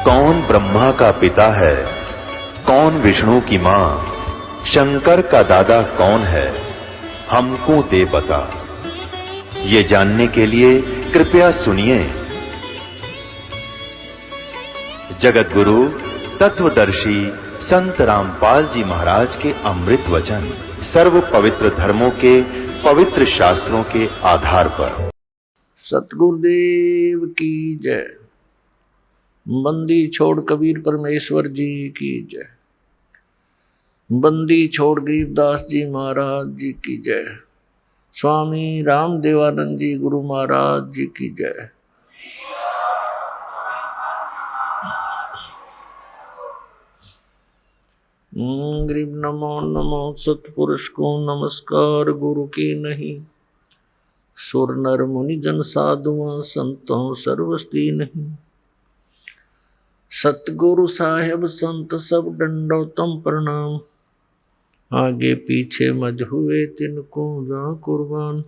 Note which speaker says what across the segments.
Speaker 1: कौन ब्रह्मा का पिता है, कौन विष्णु की मां, शंकर का दादा कौन है, हमको दे बता। ये जानने के लिए कृपया सुनिए। जगत गुरु तत्वदर्शी संत रामपाल जी महाराज के अमृत वचन सर्व पवित्र धर्मों के पवित्र शास्त्रों के आधार पर।
Speaker 2: सतगुरुदेव की जय। बंदी छोड़ कबीर परमेश्वर जी की जय। बंदी छोड़ गरीबदास जी महाराज जी की जय। स्वामी रामदेवानंद जी गुरु महाराज जी की जय। गरीब नमो नमो सतपुरुष को नमस्कार गुरु की नहीं। सुर नर मुनि जन साधुआ संतों सर्वस्ती नहीं। सतगुरु साहेब संत सब दंडोतम प्रणाम। आगे पीछे मज हुए तिनको जा कुर्बान।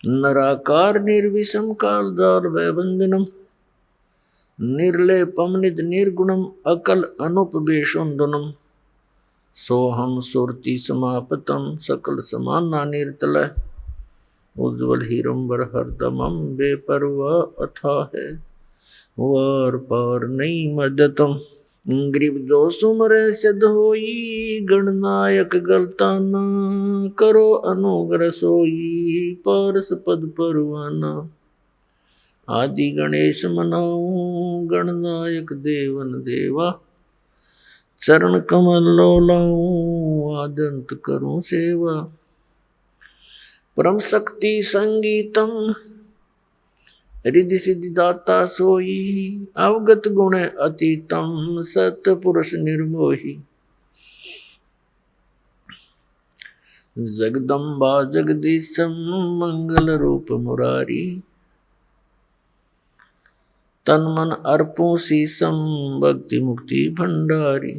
Speaker 2: नराकार निर्विषम कालजार वैबंजनम। निर्लेपम निज निर्गुणम अकल अनुपवेशुंदनम। सोहम सुरति समापतम सकल समाना निर्तल। उज्ज्वल हीरंबर हरदमम बेपरवाह अथा है। वार पार नहीं मदतम। ग्रीब जो सुमरे सिद्ध होई। गणनायक गलताना करो अनुग्रह सोई। पारस पद परवाना आदि गणेश मनाऊं। गणनायक देवन देवा चरण कमल लोलाऊं। आदंत करूं सेवा परम शक्ति संगीतम। रिद्धि सिद्धि दाता सोई। अवगत गुण अतीतम सतपुरुष निर्मोही। जगदम्बा जगदीशम मंगल रूप मुरारी। तन मन अर्पों शीसम भक्ति मुक्ति भंडारी।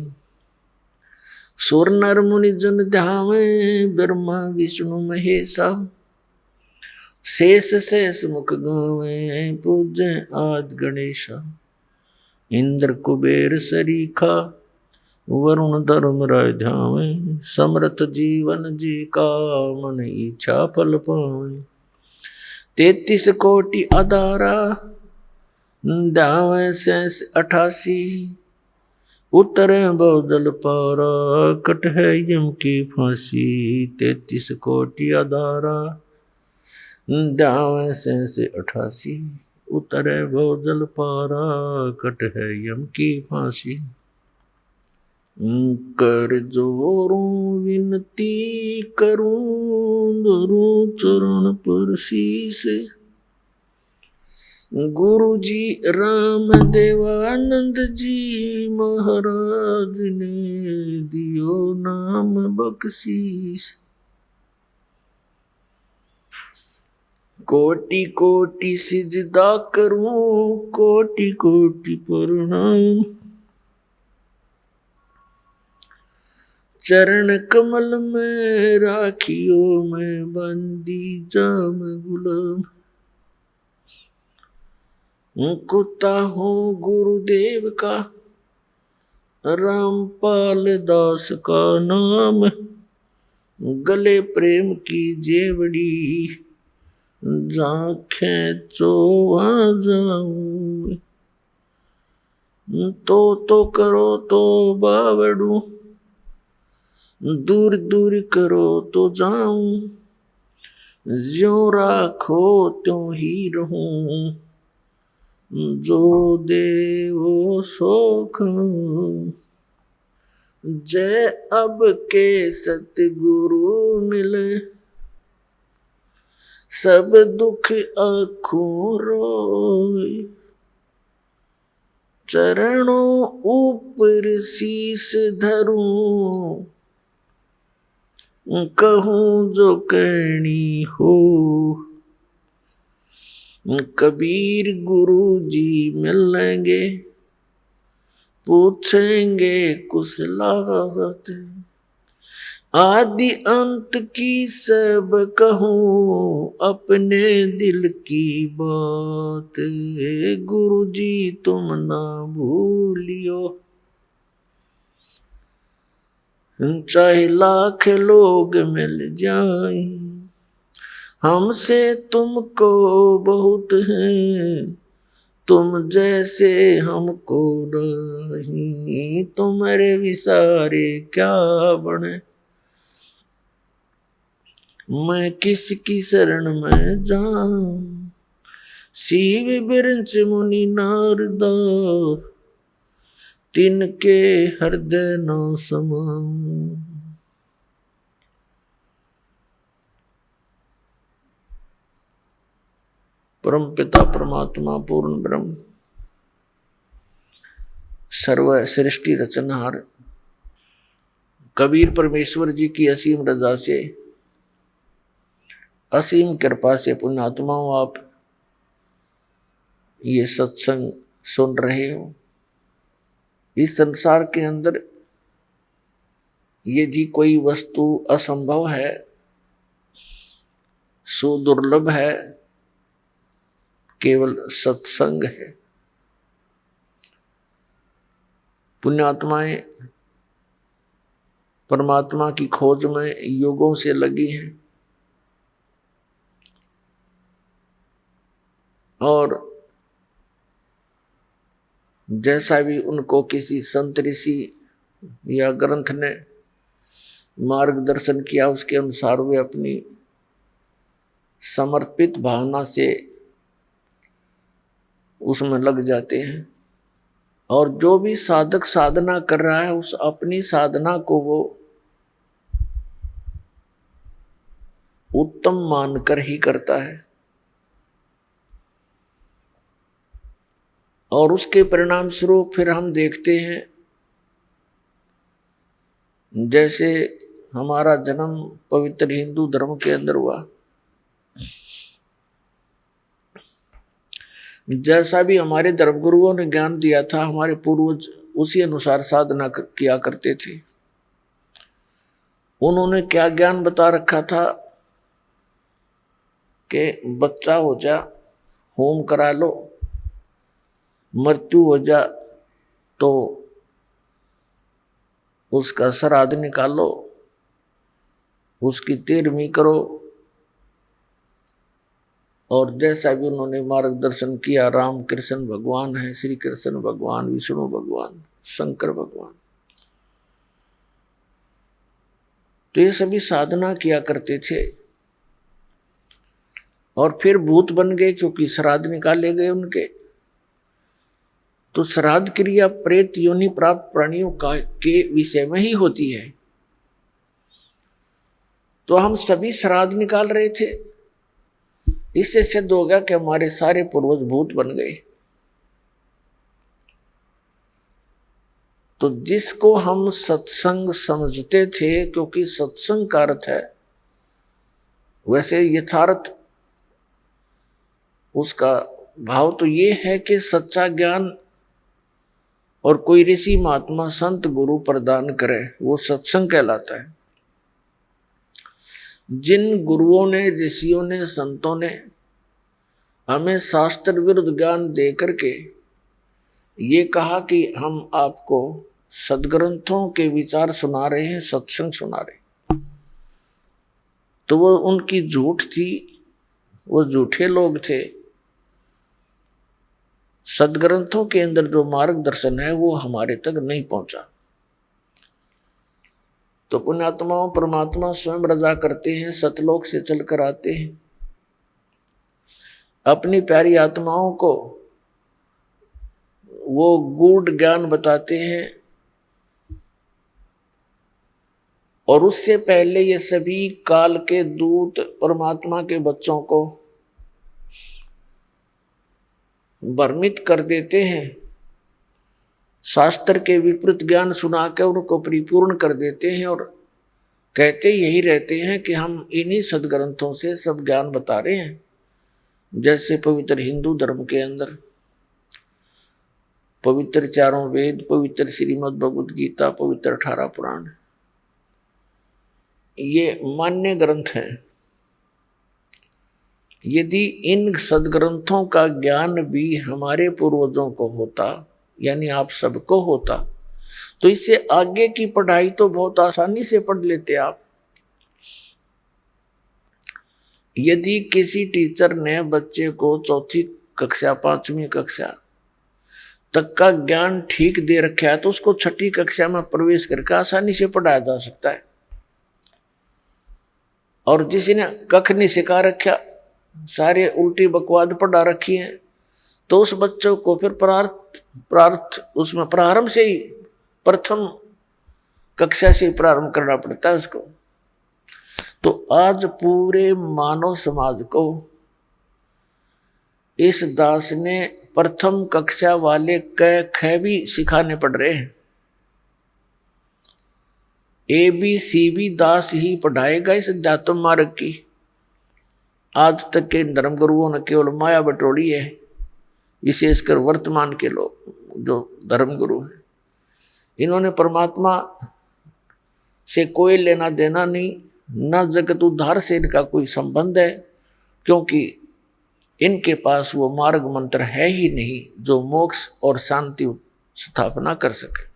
Speaker 2: सुर नर मुनि जन ध्यावे ब्रह्मा विष्णु महेशा। शेष शेष मुख गावे पूजे आद गणेशा। इंद्र कुबेर सरीखा वरुण धर्म राय ध्यावे। समर्थ जीवन जी का मन इच्छा फल पावे। 33 कोटि अदारा ध्यावे शेष 88। उतरे बहुजल पारा कट है यम की फांसी। 33 कोटि अदारा ध्यावे शेष 88। उतरे बहुजल पारा कट है यम की फांसी। कर जोरूं विनती करूं धरूं चरण पर शीस। गुरु जी राम देवानंद जी महाराज ने दियो नाम बख्शीस। कोटि कोटि सिजदा करूं कोटि कोटि प्रणाम। चरण कमल में राखियो मैं बंदी जाम गुलाम। कुत्ता हूँ गुरुदेव का रामपाल दास का नाम। गले प्रेम की जेवड़ी जाखें चोवा जाऊं। तो करो तो बावड़ू दूर दूर करो तो जाऊं। ज्यों राखो त्यों ही रहूं जो देवो सोख। जय अब के सतगुरु मिले सब दुख आँखों रोए। चरणों ऊपर शीस धरूं कहूं जो कहनी हो। कबीर गुरु जी मिलेंगे पूछेंगे कुशलाहत। आदि अंत की सब कहूँ अपने दिल की बात, गुरु जी तुम ना भूलियो, चाहे लाख लोग मिल जाए हमसे तुमको बहुत है, तुम जैसे हमको नहीं, तुम्हारे विसारे क्या बने, मैं किसकी शरण में जाऊं, शिव बिरंच मुनि नारदा, तिनके हृदय न समाऊं। परम पिता परमात्मा पूर्ण ब्रह्म सर्व सृष्टि रचनहार कबीर परमेश्वर जी की असीम रजा से, असीम कृपा से पुण्यात्माओं आप ये सत्संग सुन रहे हो। इस संसार के अंदर यदि कोई वस्तु असंभव है, सुदुर्लभ है, केवल सत्संग है। पुण्यात्माएं परमात्मा की खोज में युगों से लगी हैं और जैसा भी उनको किसी संत ऋषि या ग्रंथ ने मार्गदर्शन किया उसके अनुसार वे अपनी समर्पित भावना से उसमें लग जाते हैं। और जो भी साधक साधना कर रहा है उस अपनी साधना को वो उत्तम मानकर ही करता है और उसके परिणाम स्वरूप फिर हम देखते हैं जैसे हमारा जन्म पवित्र हिंदू धर्म के अंदर हुआ, जैसा भी हमारे धर्मगुरुओं ने ज्ञान दिया था हमारे पूर्वज उसी अनुसार साधना किया करते थे। उन्होंने क्या ज्ञान बता रखा था कि बच्चा हो जा होम करा लो, मृत्यु हो जा तो उसका श्राद्ध निकालो, उसकी 13वीं करो। और जैसा भी उन्होंने मार्गदर्शन किया, राम कृष्ण भगवान है, श्री कृष्ण भगवान, विष्णु भगवान, शंकर भगवान, तो ये सभी साधना किया करते थे और फिर भूत बन गए क्योंकि श्राद्ध निकाले गए उनके। तो श्राद्ध क्रिया प्रेत योनि प्राप्त प्राणियों का के विषय में ही होती है। तो हम सभी श्राद्ध निकाल रहे थे, इससे सिद्ध हो गया कि हमारे सारे पूर्वज भूत बन गए। तो जिसको हम सत्संग समझते थे, क्योंकि सत्संग का अर्थ है, वैसे यथार्थ उसका भाव तो ये है कि सच्चा ज्ञान और कोई ऋषि महात्मा संत गुरु प्रदान करे वो सत्संग कहलाता है। जिन गुरुओं ने, ऋषियों ने, संतों ने हमें शास्त्र विरुद्ध ज्ञान दे करके ये कहा कि हम आपको सदग्रंथों के विचार सुना रहे हैं, सत्संग सुना रहे हैं, तो वो उनकी झूठ थी, वो झूठे लोग थे। सदग्रंथों के अंदर जो मार्गदर्शन है वो हमारे तक नहीं पहुंचा। तो पुण्यात्माओं परमात्मा स्वयं रजा करते हैं, सतलोक से चलकर आते हैं, अपनी प्यारी आत्माओं को वो गूढ़ ज्ञान बताते हैं और उससे पहले ये सभी काल के दूत परमात्मा के बच्चों को भ्रमित कर देते हैं, शास्त्र के विपरीत ज्ञान सुना के उनको परिपूर्ण कर देते हैं और कहते यही रहते हैं कि हम इन्हीं सदग्रंथों से सब ज्ञान बता रहे हैं। जैसे पवित्र हिंदू धर्म के अंदर पवित्र 4 वेद, पवित्र श्रीमद् भगवद गीता, पवित्र 18 पुराण, ये मान्य ग्रंथ हैं। यदि इन सदग्रंथों का ज्ञान भी हमारे पूर्वजों को होता, यानी आप सबको होता, तो इससे आगे की पढ़ाई तो बहुत आसानी से पढ़ लेते आप। यदि किसी टीचर ने बच्चे को चौथी कक्षा 5वीं कक्षा तक का ज्ञान ठीक दे रखा है तो उसको 6ठी कक्षा में प्रवेश करके आसानी से पढ़ाया जा सकता है। और जिसने कख नहीं सिखा रखा, सारे उल्टी बकवाद पढ़ा रखी है, तो उस बच्चों को फिर उसमें प्रारंभ से ही प्रथम कक्षा से प्रारंभ करना पड़ता है उसको। तो आज पूरे मानव समाज को इस दास ने प्रथम कक्षा वाले क ख भी सिखाने पड़ रहे हैं। ABCD दास ही पढ़ाएगा इस अध्यात्म मार्ग की। आज तक के धर्म गुरुओं ने केवल माया बटोरी है, विशेषकर वर्तमान के लोग जो धर्म गुरु हैं, इन्होंने परमात्मा से कोई लेना देना नहीं, न जगत उद्धार से इनका कोई संबंध है, क्योंकि इनके पास वो मार्ग मंत्र है ही नहीं जो मोक्ष और शांति स्थापना कर सके।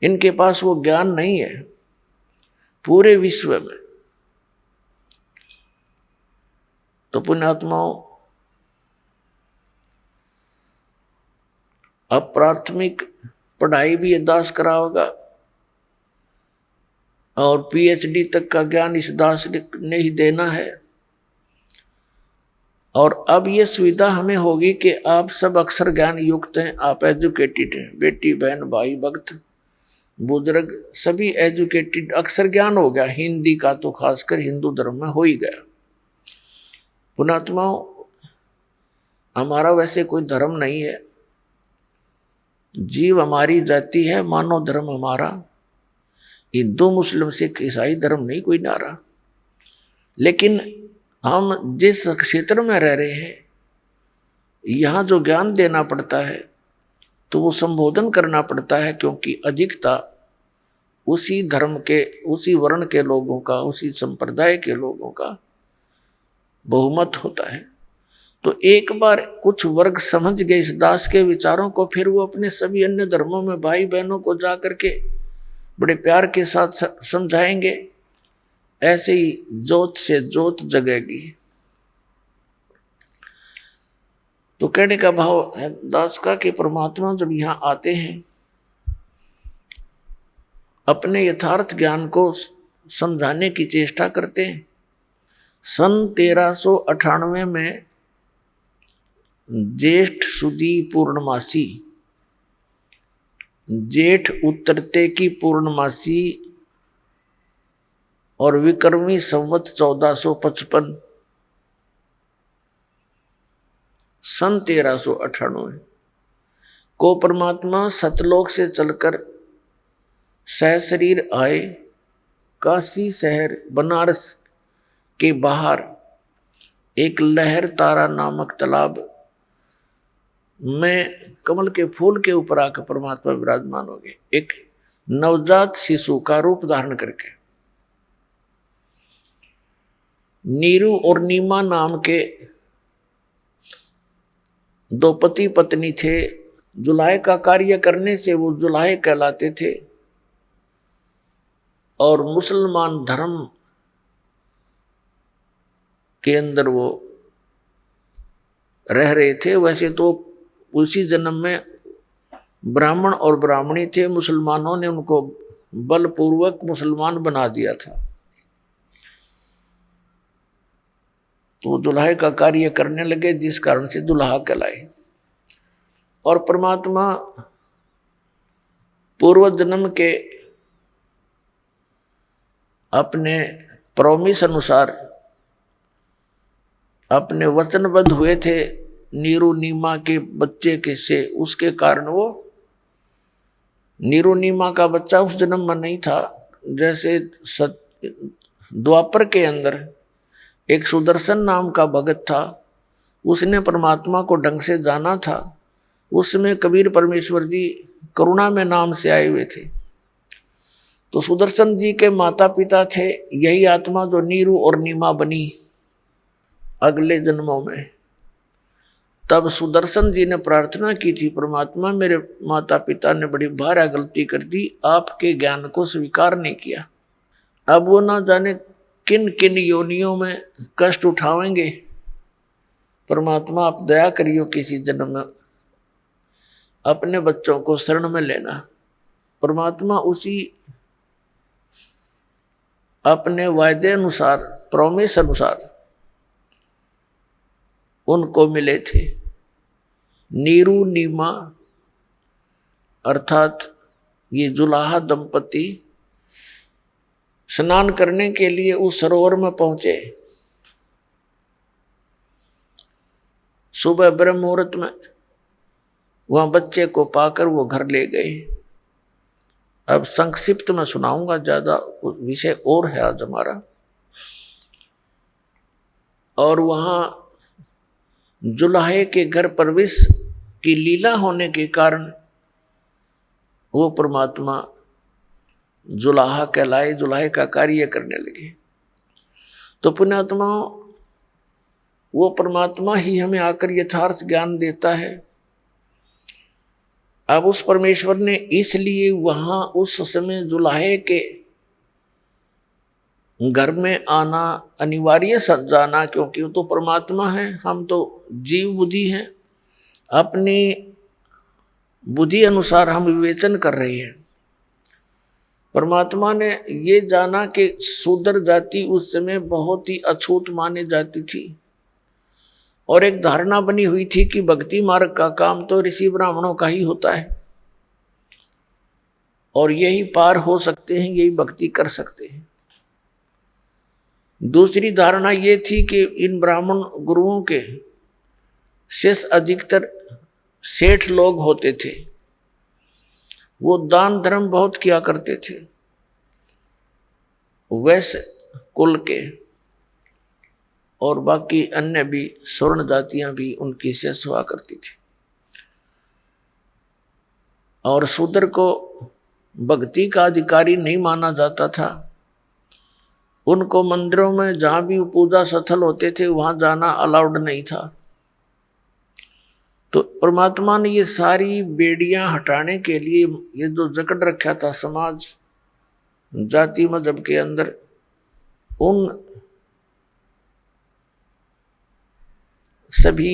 Speaker 2: इनके पास वो ज्ञान नहीं है पूरे विश्व में। तो पुण्यात्माओं, अब प्राथमिक पढ़ाई भी दास करा होगा और PhD तक का ज्ञान इस दास ने ही देना है। और अब ये सुविधा हमें होगी कि आप सब अक्षर ज्ञान युक्त हैं, आप एजुकेटेड हैं, बेटी बहन भाई भक्त बुजुर्ग सभी एजुकेटेड, अक्षर ज्ञान हो गया। हिंदी का तो खासकर हिंदू धर्म में हो ही गया। पुणात्माओं, हमारा वैसे कोई धर्म नहीं है, जीव हमारी जाति है, मानव धर्म हमारा हिंदू मुस्लिम सिख ईसाई धर्म नहीं कोई नारा। लेकिन हम जिस क्षेत्र में रह रहे हैं, यहाँ जो ज्ञान देना पड़ता है तो वो संबोधन करना पड़ता है, क्योंकि अधिकता उसी धर्म के, उसी वर्ण के लोगों का, उसी संप्रदाय के लोगों का बहुमत होता है। तो एक बार कुछ वर्ग समझ गए इस दास के विचारों को, फिर वो अपने सभी अन्य धर्मों में भाई बहनों को जा करके बड़े प्यार के साथ समझाएंगे। ऐसे ही जोत से जोत जगेगी। तो कहने का भाव है दास का कि परमात्मा जब यहाँ आते हैं, अपने यथार्थ ज्ञान को समझाने की चेष्टा करते हैं। सन 1398 में ज्येष्ठ सुदी पूर्णमासी, जेठ उतरते की पूर्णमासी और विक्रमी संवत 1455, सन 1398 को परमात्मा सतलोक से चलकर सहशरीर आए। काशी शहर बनारस के बाहर एक लहर तारा नामक तालाब में कमल के फूल के ऊपर आकर परमात्मा विराजमान हो गए, एक नवजात शिशु का रूप धारण करके। नीरू और नीमा नाम के दो पति पत्नी थे। जुलाहे का कार्य करने से वो जुलाहे कहलाते थे और मुसलमान धर्म के अंदर वो रह रहे थे। वैसे तो उसी जन्म में ब्राह्मण और ब्राह्मणी थे, मुसलमानों ने उनको बलपूर्वक मुसलमान बना दिया था। तो दुल्हे का कार्य करने लगे, जिस कारण से दुल्हा कहलाए। और परमात्मा पूर्व जन्म के अपने प्रॉमिस अनुसार अपने वचनबद्ध हुए थे नीरू नीमा के बच्चे के से, उसके कारण वो नीरू नीमा का बच्चा उस जन्म में नहीं था। जैसे द्वापर के अंदर एक सुदर्शन नाम का भगत था, उसने परमात्मा को ढंग से जाना था। उसमें कबीर परमेश्वर जी करुणा में नाम से आए हुए थे। तो सुदर्शन जी के माता पिता थे यही आत्मा जो नीरू और नीमा बनी अगले जन्मों में। तब सुदर्शन जी ने प्रार्थना की थी, परमात्मा मेरे माता पिता ने बड़ी भारी गलती कर दी, आपके ज्ञान को स्वीकार नहीं किया। अब वो ना जाने किन किन योनियों में कष्ट उठावेंगे। परमात्मा आप दया करियो, किसी जन्म में अपने बच्चों को शरण में लेना। परमात्मा उसी अपने वायदे अनुसार, प्रॉमिस अनुसार उनको मिले थे। नीरू नीमा अर्थात ये जुलाहा दंपति स्नान करने के लिए उस सरोवर में पहुंचे। सुबह ब्रह्म मुहूर्त में वहां बच्चे को पाकर वो घर ले गए। अब संक्षिप्त में सुनाऊंगा, ज्यादा विषय और है आज हमारा। और वहां जुलाहे के घर प्रवेश की लीला होने के कारण वो परमात्मा जुलाहा कहलाए, जुलाहे का कार्य करने लगे। तो पुण्यात्मा वो परमात्मा ही हमें आकर यथार्थ ज्ञान देता है। अब उस परमेश्वर ने इसलिए वहां उस समय जुलाहे के घर में आना अनिवार्य जाना, क्योंकि वो तो परमात्मा है, हम तो जीव बुद्धि हैं, अपनी बुद्धि अनुसार हम विवेचन कर रहे हैं। परमात्मा ने ये जाना कि शूद्र जाति उस समय बहुत ही अछूत मानी जाती थी और एक धारणा बनी हुई थी कि भक्ति मार्ग का काम तो ऋषि ब्राह्मणों का ही होता है और यही पार हो सकते हैं, यही भक्ति कर सकते हैं। दूसरी धारणा ये थी कि इन ब्राह्मण गुरुओं के शेष अधिकतर सेठ लोग होते थे, वो दान धर्म बहुत किया करते थे, वैश्य कुल के, और बाकी अन्य भी स्वर्ण जातियां भी उनकी शेष हुआ करती थी। और शूद्र को भक्ति का अधिकारी नहीं माना जाता था, उनको मंदिरों में जहां भी पूजा स्थल होते थे वहां जाना अलाउड नहीं था। तो परमात्मा ने ये सारी बेड़ियां हटाने के लिए, ये जो जकड़ रखा था समाज जाति मजहब के अंदर, उन सभी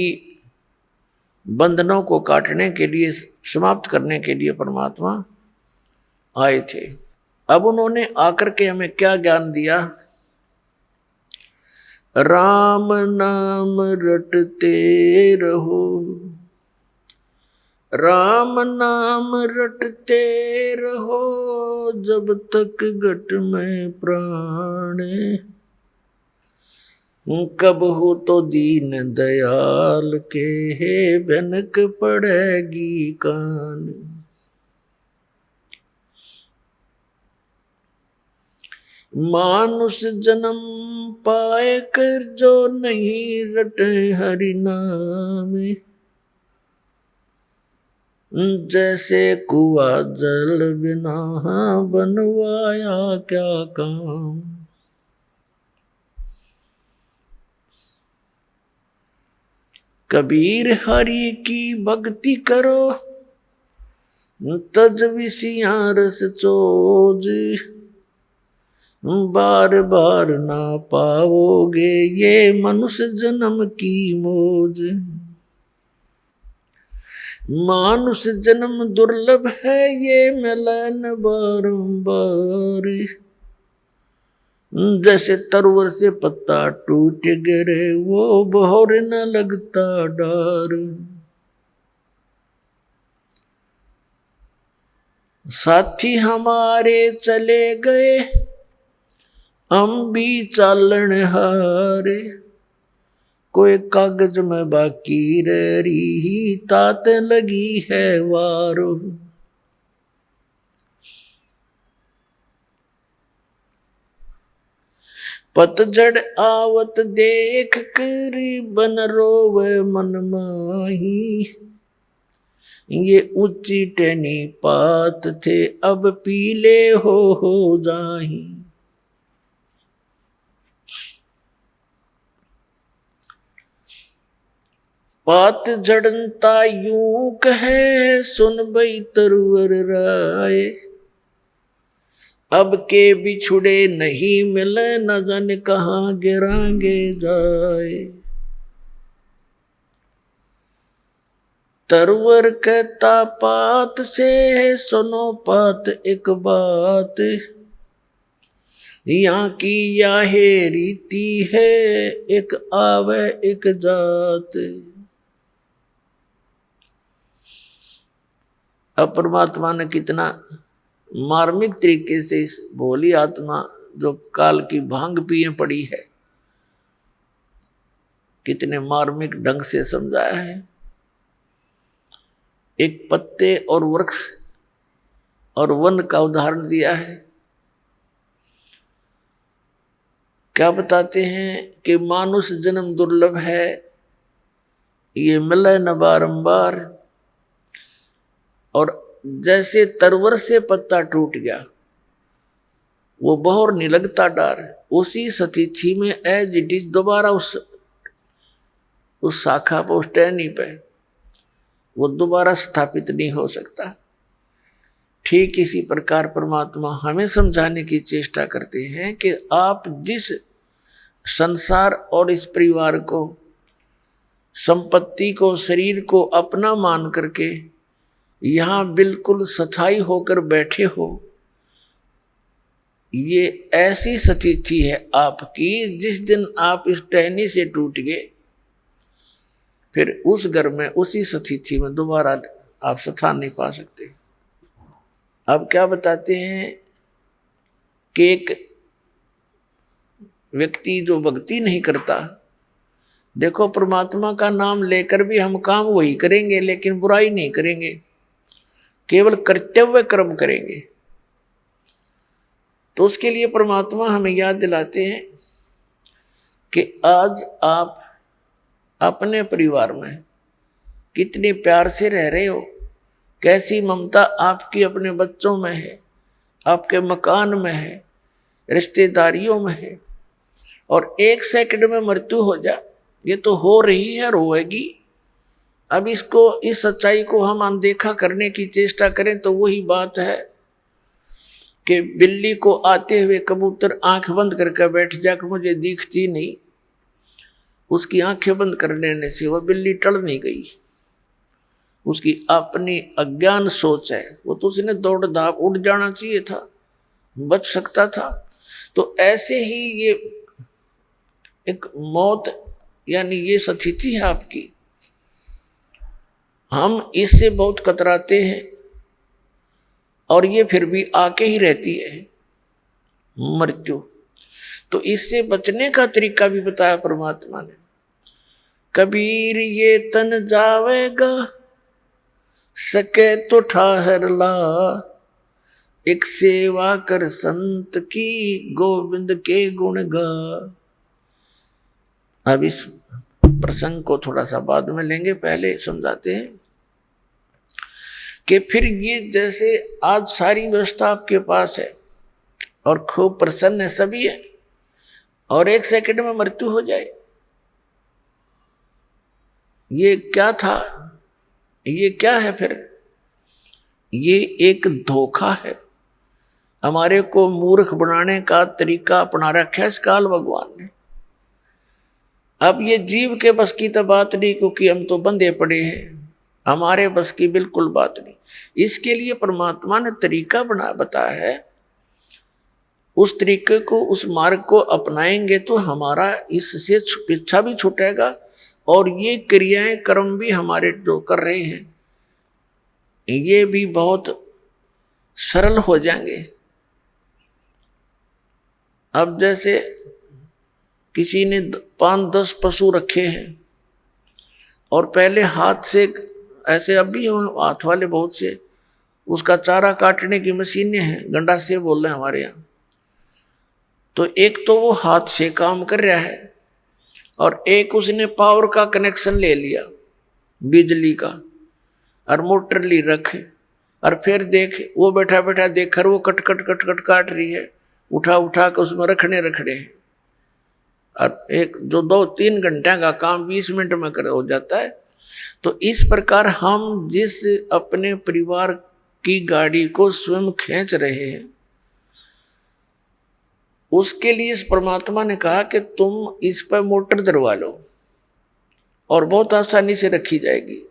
Speaker 2: बंधनों को काटने के लिए, समाप्त करने के लिए परमात्मा आए थे। अब उन्होंने आकर के हमें क्या ज्ञान दिया? राम नाम रटते रहो, राम नाम रटते रहो, जब तक घट में प्राण, कब हो तो दीन दयाल के भनक पड़ेगी कान। मानुष जन्म पाए कर जो नहीं रटे हरि नाम, जैसे कुआ जल बिना बनवाया क्या काम। कबीर हरि की भक्ति करो, तज विषियां रस चोज, बार बार ना पाओगे ये मनुष्य जन्म की मौज। मानुष जन्म दुर्लभ है ये मिलन बारंबार, जैसे तरवर से पत्ता टूट गिरे वो बहोर न लगता डार। साथी हमारे चले गए हम भी चालन हारे, कोई कागज में बाकी रही तात लगी है वारो। पतझड़ आवत देख कर बन रोवे मन माही, ये ऊंची टहनी पात थे, अब पीले हो जाही। पात झड़नता यूं कहे, सुन भई तरवर राय। अब के बिछुड़े नहीं मिले, न जाने कहाँ गिरांगे जाए। तरवर कहता पात से, सुनो पात एक बात। यहाँ की याहे रीति है, एक आवे एक जात। अब परमात्मा ने कितना मार्मिक तरीके से इस भोली आत्मा जो काल की भांग पिए पड़ी है, कितने मार्मिक ढंग से समझाया है। एक पत्ते और वृक्ष और वन का उदाहरण दिया है। क्या बताते हैं कि मानुष जन्म दुर्लभ है, ये मिले न बारंबार। और जैसे तरवर से पत्ता टूट गया, वो बहोर नहीं लगता डार, उसी स्थिति में एज इट इज दोबारा उस शाखा पर, उस टहनी पे वो दोबारा स्थापित नहीं हो सकता। ठीक इसी प्रकार परमात्मा हमें समझाने की चेष्टा करते हैं कि आप जिस संसार और इस परिवार को, संपत्ति को, शरीर को अपना मान करके यहाँ बिल्कुल स्थायी होकर बैठे हो, ये ऐसी स्थिति है आपकी, जिस दिन आप इस टहनी से टूट गए, फिर उस घर में, उसी स्थिति में दोबारा आप स्थान नहीं पा सकते। अब क्या बताते हैं कि एक व्यक्ति जो भक्ति नहीं करता, देखो परमात्मा का नाम लेकर भी हम काम वही करेंगे, लेकिन बुराई नहीं करेंगे, केवल कर्तव्य कर्म करेंगे। तो उसके लिए परमात्मा हमें याद दिलाते हैं कि आज आप अपने परिवार में कितने प्यार से रह रहे हो, कैसी ममता आपकी अपने बच्चों में है, आपके मकान में है, रिश्तेदारियों में है। और एक सेकंड में मृत्यु हो जाए, ये तो हो रही है, रोएगी। अब इसको, इस सच्चाई को हम अनदेखा करने की चेष्टा करें तो वही बात है कि बिल्ली को आते हुए कबूतर आंख बंद करके बैठ जाकर मुझे दिखती नहीं, उसकी आंखें बंद कर लेने से वह बिल्ली टल नहीं गई। उसकी अपनी अज्ञान सोच है, वो तो उसने दौड़ धाप उड़ जाना चाहिए था, बच सकता था। तो ऐसे ही ये एक मौत यानी ये स्थिति है आपकी, हम इससे बहुत कतराते हैं और ये फिर भी आके ही रहती है मृत्यु। तो इससे बचने का तरीका भी बताया परमात्मा ने। कबीर ये तन जावेगा, सके तो ठहर ला, एक सेवा कर संत की, गोविंद के गुण गा। अब इस प्रसंग को थोड़ा सा बाद में लेंगे, पहले समझाते हैं कि फिर ये जैसे आज सारी व्यवस्था आपके पास है और खूब प्रसन्न है, सभी है, और एक सेकंड में मृत्यु हो जाए, ये क्या था, ये क्या है? फिर ये एक धोखा है, हमारे को मूर्ख बनाने का तरीका अपना रखा है इस काल भगवान ने। अब ये जीव के बस की तो बात नहीं, क्योंकि हम तो बंधे पड़े हैं, हमारे बस की बिल्कुल बात नहीं। इसके लिए परमात्मा ने तरीका बताया है, उस तरीके को, उस मार्ग को अपनाएंगे तो हमारा इससे पीछा भी छूटेगा और ये क्रियाएं कर्म भी हमारे जो कर रहे हैं ये भी बहुत सरल हो जाएंगे। अब जैसे किसी ने 5-10 पशु रखे हैं और पहले हाथ से, ऐसे अब भी हाथ वाले बहुत से, उसका चारा काटने की मशीनें हैं, गंडा से बोल रहे हैं हमारे यहाँ। तो एक तो वो हाथ से काम कर रहा है और एक उसने पावर का कनेक्शन ले लिया, बिजली का। और मोटर ली रख, और फिर देख वो बैठा बैठा देख कर वो कट कट कट कट काट रही है, उठा उठा कर उसमें रखने हैं। और एक जो 2-3 घंटे का काम 20 मिनट में कर हो जाता है। तो इस प्रकार हम जिस अपने परिवार की गाड़ी को स्वयं खींच रहे हैं, उसके लिए इस परमात्मा ने कहा कि तुम इस पर मोटर दरवा लो और बहुत आसानी से रखी जाएगी,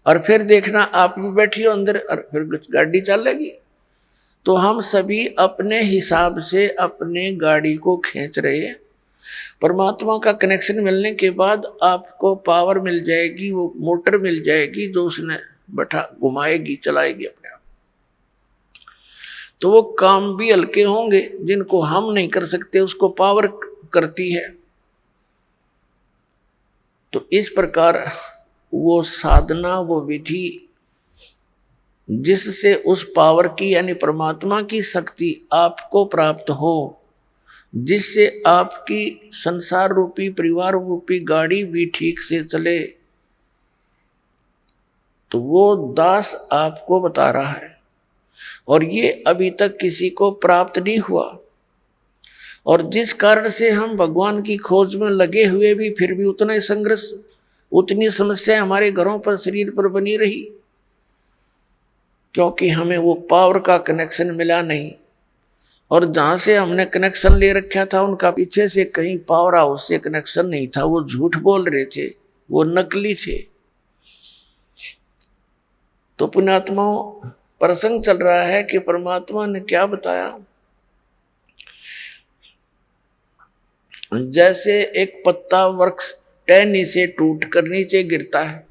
Speaker 2: और फिर देखना आप भी बैठियो अंदर और फिर गाड़ी चलेगी। तो हम सभी अपने हिसाब से अपने गाड़ी को खींच रहे हैं। परमात्मा का कनेक्शन मिलने के बाद आपको पावर मिल जाएगी, वो मोटर मिल जाएगी जो उसने बैठा घुमाएगी, चलाएगी अपने आप। तो वो काम भी हल्के होंगे जिनको हम नहीं कर सकते, उसको पावर करती है। तो इस प्रकार वो साधना, वो विधि जिससे उस पावर की यानी परमात्मा की शक्ति आपको प्राप्त हो, जिससे आपकी संसार रूपी परिवार रूपी गाड़ी भी ठीक से चले, तो वो दास आपको बता रहा है। और ये अभी तक किसी को प्राप्त नहीं हुआ, और जिस कारण से हम भगवान की खोज में लगे हुए भी फिर भी उतना ही संघर्ष, उतनी समस्या हमारे घरों पर, शरीर पर बनी रही, क्योंकि हमें वो पावर का कनेक्शन मिला नहीं। और जहां से हमने कनेक्शन ले रखा था उनका पीछे से कहीं पावर हाउस से कनेक्शन नहीं था, वो झूठ बोल रहे थे, वो नकली थे। तो पुण्यात्माओं, प्रसंग चल रहा है कि परमात्मा ने क्या बताया। जैसे एक पत्ता वृक्ष टहनी से टूट कर नीचे गिरता है,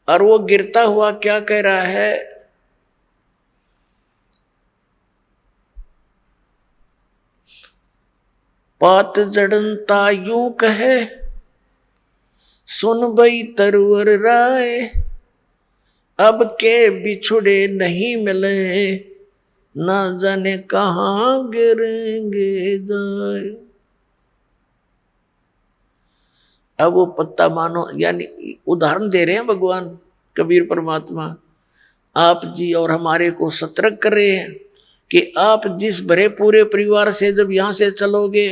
Speaker 2: और वो गिरता हुआ क्या कह रहा है, पात जड़नता यूं कहे, सुन बई तरवर राय, अब के बिछुड़े नहीं मिले, ना जाने कहां गिरेंगे जाए। अब वो पत्ता मानो, यानी उदाहरण दे रहे हैं भगवान कबीर परमात्मा, आप जी और हमारे को सतर्क कर रहे हैं कि आप जिस भरे पूरे परिवार से जब यहां से चलोगे,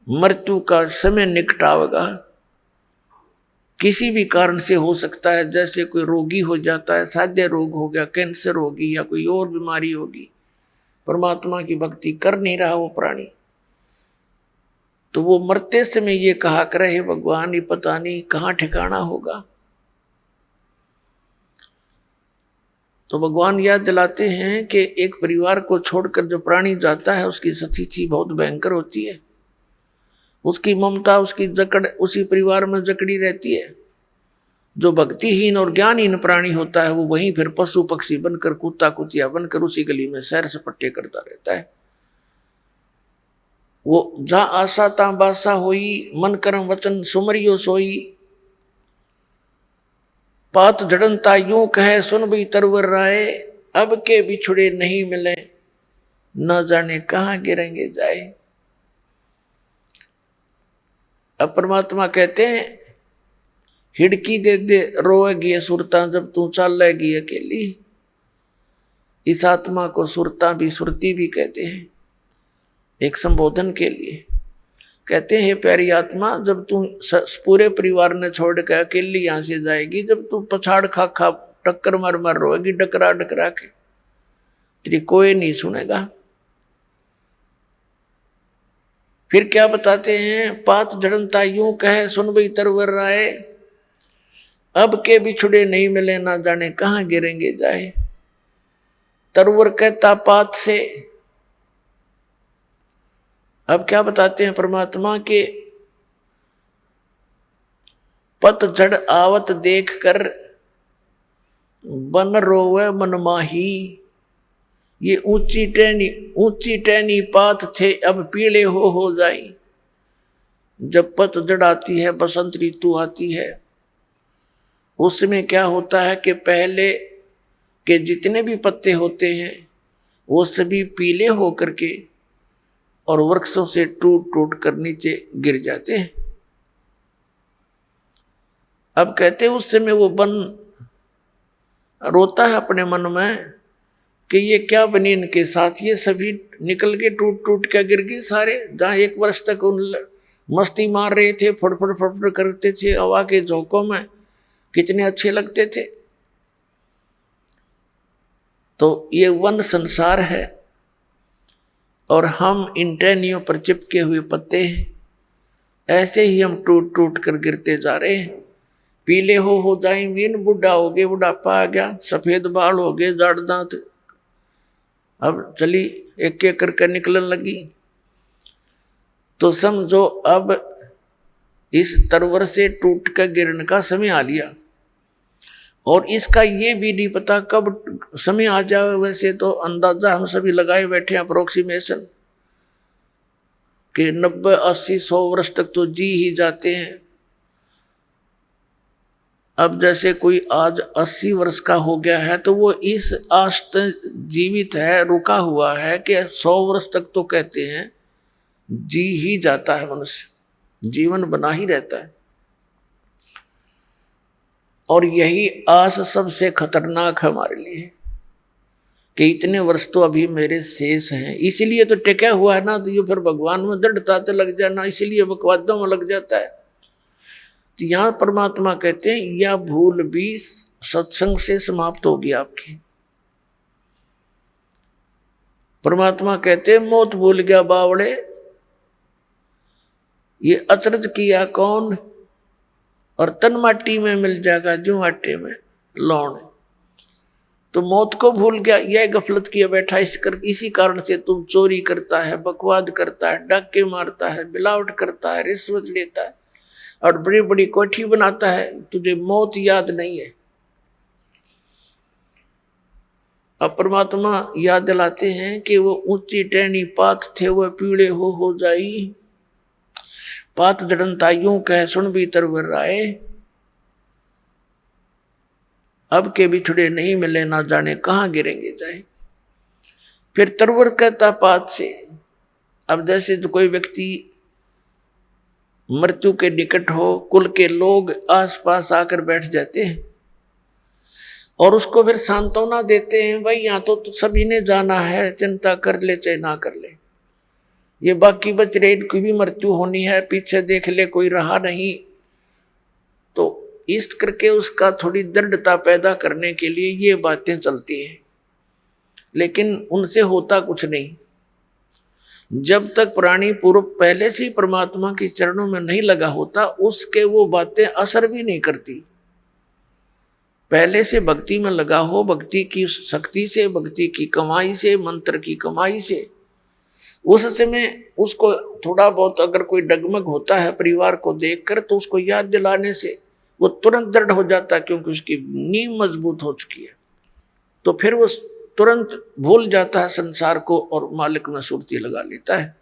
Speaker 2: मृत्यु का समय निकट आवेगा। किसी भी कारण से हो सकता है, जैसे कोई रोगी हो जाता है, साध्य रोग हो गया, कैंसर होगी या कोई और बीमारी होगी, परमात्मा की भक्ति कर नहीं रहा वो प्राणी, तो वो मरते समय ये कहा करे, हे भगवान ये पता नहीं कहाँ ठिकाना होगा। तो भगवान याद दिलाते हैं कि एक परिवार को छोड़कर जो प्राणी जाता है उसकी स्थिति बहुत भयंकर होती है, उसकी ममता, उसकी जकड़ उसी परिवार में जकड़ी रहती है। जो भक्तिहीन और ज्ञानहीन प्राणी होता है वो वहीं फिर पशु पक्षी बनकर, कुत्ता कुतिया बनकर उसी गली में सैर सपट्टे करता रहता है। वो जा आशा ता बासा होई, मन करम वचन सुमरियो सोई, पात जड़नता यूं कहे, सुन भी तरवर राय, अब के बिछुड़े नहीं मिले, न जाने कहां गिरेंगे जाए। अब परमात्मा कहते हैं, हिड़की दे दे रोएगी सुरता, जब तू चल लेगी अकेली। इस आत्मा को सुरता भी, सुरती भी कहते हैं, एक संबोधन के लिए। कहते हैं प्यारी आत्मा, जब तू पूरे परिवार ने छोड़ के अकेली यहां से जाएगी, जब तू पछाड़ खा खा टक्कर मार मार रोएगी, डकरा डकरा के, तेरी कोई नहीं सुनेगा। फिर क्या बताते हैं, पात जड़नता यूं कहे, सुन बई तरवर राय, अब के बिछुड़े नहीं मिले, ना जाने कहां गिरेंगे जाए। तरवर कहता पात से। अब क्या बताते हैं परमात्मा के, पतझड़ आवत देख कर बन रोवे मन माही, ये ऊंची टहनी पात थे, अब पीले हो जाई। जब पतझड़ आती है, बसंत ऋतु आती है, उसमें क्या होता है कि पहले के जितने भी पत्ते होते हैं वो सभी पीले होकर के और वृक्षों से टूट टूट कर नीचे गिर जाते हैं। अब कहते उस समय वो वन रोता है अपने मन में कि ये क्या बनी इनके साथ, ये सभी निकल के टूट टूट के गिर गए सारे। जहाँ 1 वर्ष तक उन मस्ती मार रहे थे, फड़फड़ फड़फड़ करते थे हवा के झोंकों में, कितने अच्छे लगते थे। तो ये वन संसार है और हम इन टहनियों पर चिपके हुए पत्ते हैं। ऐसे ही हम टूट टूट कर गिरते जा रहे हैं। पीले हो जाए मीन, बुढ़ा हो गए, बुढ़ापा आ गया, सफेद बाल हो गए, जाड़ दांत, अब चली एक एक करके निकलने लगी। तो समझो अब इस तरवर से टूट कर गिरने का समय आ लिया और इसका ये भी नहीं पता कब समय आ जाए। वैसे तो अंदाजा हम सभी लगाए बैठे हैं, अप्रोक्सीमेशन, कि 90, 80, 100 वर्ष तक तो जी ही जाते हैं। अब जैसे कोई आज 80 वर्ष का हो गया है तो वो इस आश तक जीवित है, रुका हुआ है कि 100 वर्ष तक तो कहते हैं जी ही जाता है, मनुष्य जीवन बना ही रहता है। और यही आस सबसे खतरनाक हमारे लिए कि इतने वर्ष तो अभी मेरे शेष हैं, इसीलिए तो टिका हुआ है ना। तो ये फिर भगवान में दृढ़ता तो लग जाना, इसीलिए बकवादों में लग जाता है। तो यहाँ परमात्मा कहते हैं यह भूल भी सत्संग से समाप्त होगी आपकी। परमात्मा कहते हैं मौत भूल गया बावड़े, ये अचरज किया कौन, और तन माटी में मिल जाएगा जो आटे में लौण। तो मौत को भूल गया, यह गफलत किया बैठा। इसी कारण से तुम चोरी करता है, बकवाद करता है, डाके मारता है, मिलावट करता है, रिश्वत लेता है और बड़ी बड़ी कोठी बनाता है, तुझे मौत याद नहीं है। अब परमात्मा याद दिलाते हैं कि वो ऊंची टहनी पात थे वह पीड़े हो जाई, पात जड़नता यूं कह सुन भी तरवर राय, अब के बिछड़े नहीं मिले ना जाने कहाँ गिरेंगे जाए। फिर तरवर कहता पात से। अब जैसे तो कोई व्यक्ति मृत्यु के निकट हो, कुल के लोग आसपास आकर बैठ जाते हैं और उसको फिर सांत्वना देते हैं, भाई यहाँ तो सभी ने जाना है, चिंता कर ले चाहे ना कर ले, ये बाकी बच रहे इनकी भी मृत्यु होनी है, पीछे देख ले कोई रहा नहीं। तो इस करके उसका थोड़ी दृढ़ता पैदा करने के लिए ये बातें चलती हैं, लेकिन उनसे होता कुछ नहीं। जब तक प्राणी पूर्व पहले से ही परमात्मा के चरणों में नहीं लगा होता, उसके वो बातें असर भी नहीं करती। पहले से भक्ति में लगा हो, भक्ति की शक्ति से, भक्ति की कमाई से, मंत्र की कमाई से, उस समय उसको थोड़ा बहुत अगर कोई डगमग होता है परिवार को देखकर, तो उसको याद दिलाने से वो तुरंत दृढ़ हो जाता है, क्योंकि उसकी नींव मजबूत हो चुकी है। तो फिर वो तुरंत भूल जाता है संसार को और मालिक में सुरती लगा लेता है।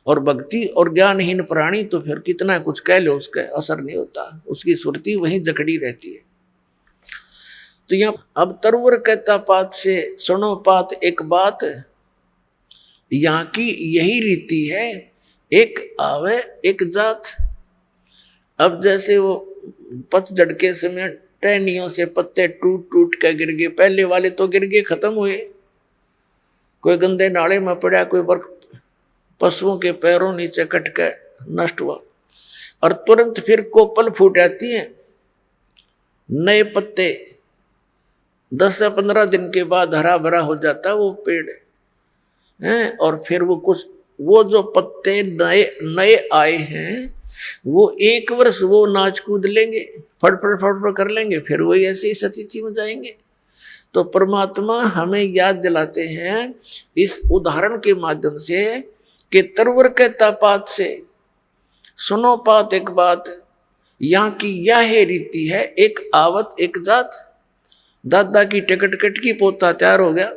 Speaker 2: और भक्ति और ज्ञानहीन प्राणी तो फिर कितना कुछ कह लो, उसका असर नहीं होता, उसकी सुरती वहीं जकड़ी रहती है। तो यहाँ अब तरवर कहता पात से सुनो पात एक बात, यहाँ की यही रीति है, एक आवे एक जात। अब जैसे वो पतझड़ के समय टहनियों से पत्ते टूट टूट के गिर गए, पहले वाले तो गिर गए, खत्म हुए, कोई गंदे नाले में पड़ा, कोई पशुओं के पैरों नीचे कट के नष्ट हुआ, और तुरंत फिर कोपल फूट आती है, नए पत्ते 10 से 15 दिन के बाद हरा भरा हो जाता है वो पेड़ हैं। और फिर वो कुछ वो जो पत्ते नए नए आए हैं वो 1 वर्ष वो नाच कूद लेंगे, फड़फड़ फड़फड़ कर लेंगे, फिर वही ऐसे ही सतिथि में जाएंगे। तो परमात्मा हमें याद दिलाते हैं इस उदाहरण के माध्यम से कि तरवर कहता पात से सुनो पात एक बात, यहाँ की यह रीति है, एक आवत एक जात। दादा की टिकट कट की, पोता तैयार हो गया,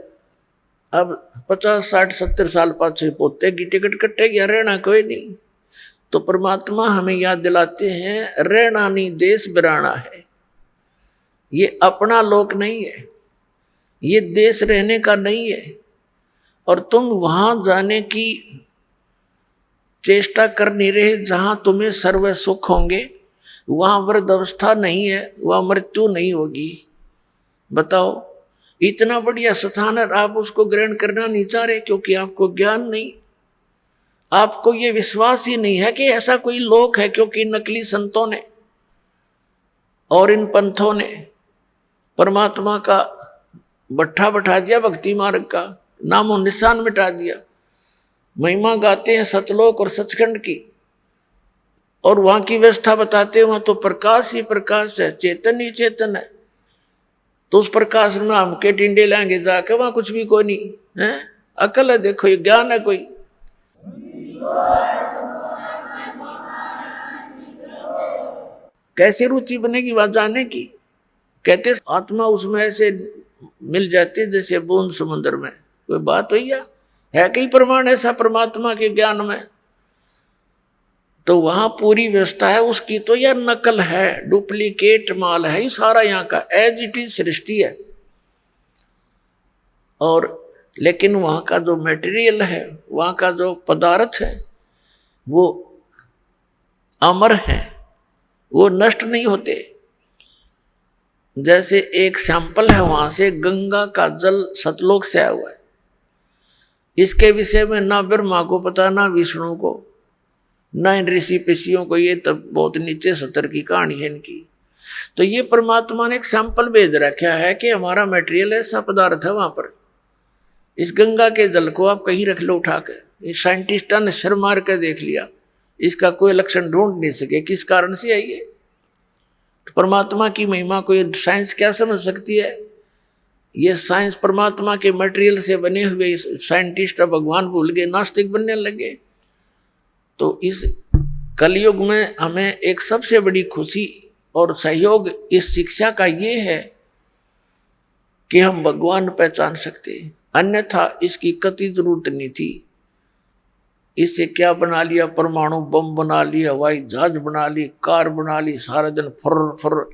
Speaker 2: अब 50, 60, 70 साल पाछे पोते की टिकट कटेगी, रहना कोई नहीं। तो परमात्मा हमें याद दिलाते हैं रहना नहीं देश बिराना है, ये अपना लोक नहीं है, ये देश रहने का नहीं है, और तुम वहां जाने की चेष्टा कर नहीं रहे जहां तुम्हें सर्व सुख होंगे, वहां वृद्ध अवस्था नहीं है, वहां मृत्यु नहीं होगी। बताओ, इतना बढ़िया स्थान है, आप उसको ग्रहण करना नहीं चाह रहे क्योंकि आपको ज्ञान नहीं, आपको ये विश्वास ही नहीं है कि ऐसा कोई लोक है। क्योंकि नकली संतों ने और इन पंथों ने परमात्मा का भट्ठा बैठा दिया, भक्ति मार्ग का नामो निशान मिटा दिया। महिमा गाते हैं सतलोक और सचखंड की, और वहां की व्यवस्था बताते हैं वहां तो प्रकाश ही प्रकाश है, चेतन ही चेतन है। तो उस प्रकाश में हम के टिंडे लाएंगे जाके, वहां कुछ भी कोई नहीं है। अकल है, देखो ये ज्ञान है कोई। कैसे रुचि बनेगी वहां जाने की? कहते आत्मा उसमें ऐसे मिल जाती है जैसे बूंद समुद्र में। कोई बात हुई है कई प्रमाण ऐसा परमात्मा के ज्ञान में? तो वहां पूरी व्यवस्था है उसकी, तो यह नकल है, डुप्लीकेट माल है ये सारा यहाँ का, एज इट इज सृष्टि है। और लेकिन वहां का जो मटेरियल है, वहां का जो पदार्थ है, वो अमर है, वो नष्ट नहीं होते। जैसे एक सैंपल है वहां से, गंगा का जल सतलोक से आया हुआ है। इसके विषय में ना ब्रह्मा को पता, ना विष्णु को, ना इन ऋषि पिषियों को। ये तब बहुत नीचे स्तर की कहानी है इनकी। तो ये परमात्मा ने एक सैंपल भेज रखा है कि हमारा मटेरियल ऐसा पदार्थ है वहां पर। इस गंगा के जल को आप कहीं रख लो उठा कर, इस साइंटिस्टों ने सिर मार कर देख लिया, इसका कोई लक्षण ढूंढ नहीं सके किस कारण से है ये। तो परमात्मा की महिमा को ये साइंस क्या समझ सकती है? ये साइंस परमात्मा के मटेरियल से बने हुए साइंटिस्ट भगवान भूल गए, नास्तिक बनने लगे। तो इस कलयुग में हमें एक सबसे बड़ी खुशी और सहयोग इस शिक्षा का ये है कि हम भगवान पहचान सकते हैं, अन्यथा इसकी कतई जरूरत नहीं थी। इससे क्या बना लिया? परमाणु बम बना लिया, हवाई जहाज बना ली, कार बना ली, सारा दिन फुर फुर,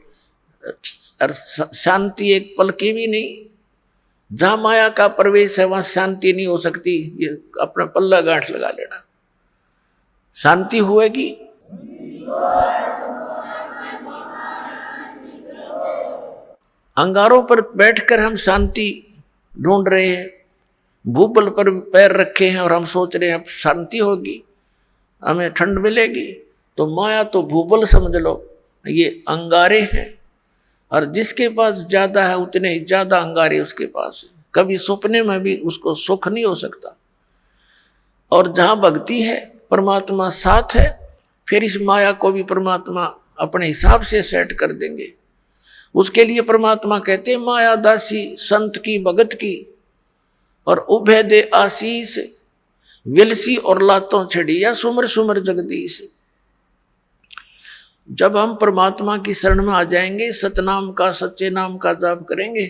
Speaker 2: शांति एक पल की भी नहीं। जहां माया का प्रवेश है वहां शांति नहीं हो सकती। ये अपना पल्ला गांठ लगा लेना, शांति होएगी। अंगारों पर बैठकर हम शांति ढूंढ रहे हैं, भूबल पर पैर रखे हैं और हम सोच रहे हैं अब शांति होगी, हमें ठंड मिलेगी। तो माया तो भूबल समझ लो, ये अंगारे हैं, और जिसके पास ज्यादा है उतने ही ज्यादा अंगारे उसके पास है। कभी सपने में भी उसको सुख नहीं हो सकता। और जहां भक्ति है, परमात्मा साथ है, फिर इस माया को भी परमात्मा अपने हिसाब से सेट कर देंगे। उसके लिए परमात्मा कहते हैं माया दासी संत की भगत की, और उभय दे आशीष विलसी और लातों छड़िया सुमर सुमर जगदीश। जब हम परमात्मा की शरण में आ जाएंगे, सतनाम का सच्चे नाम का जाप करेंगे,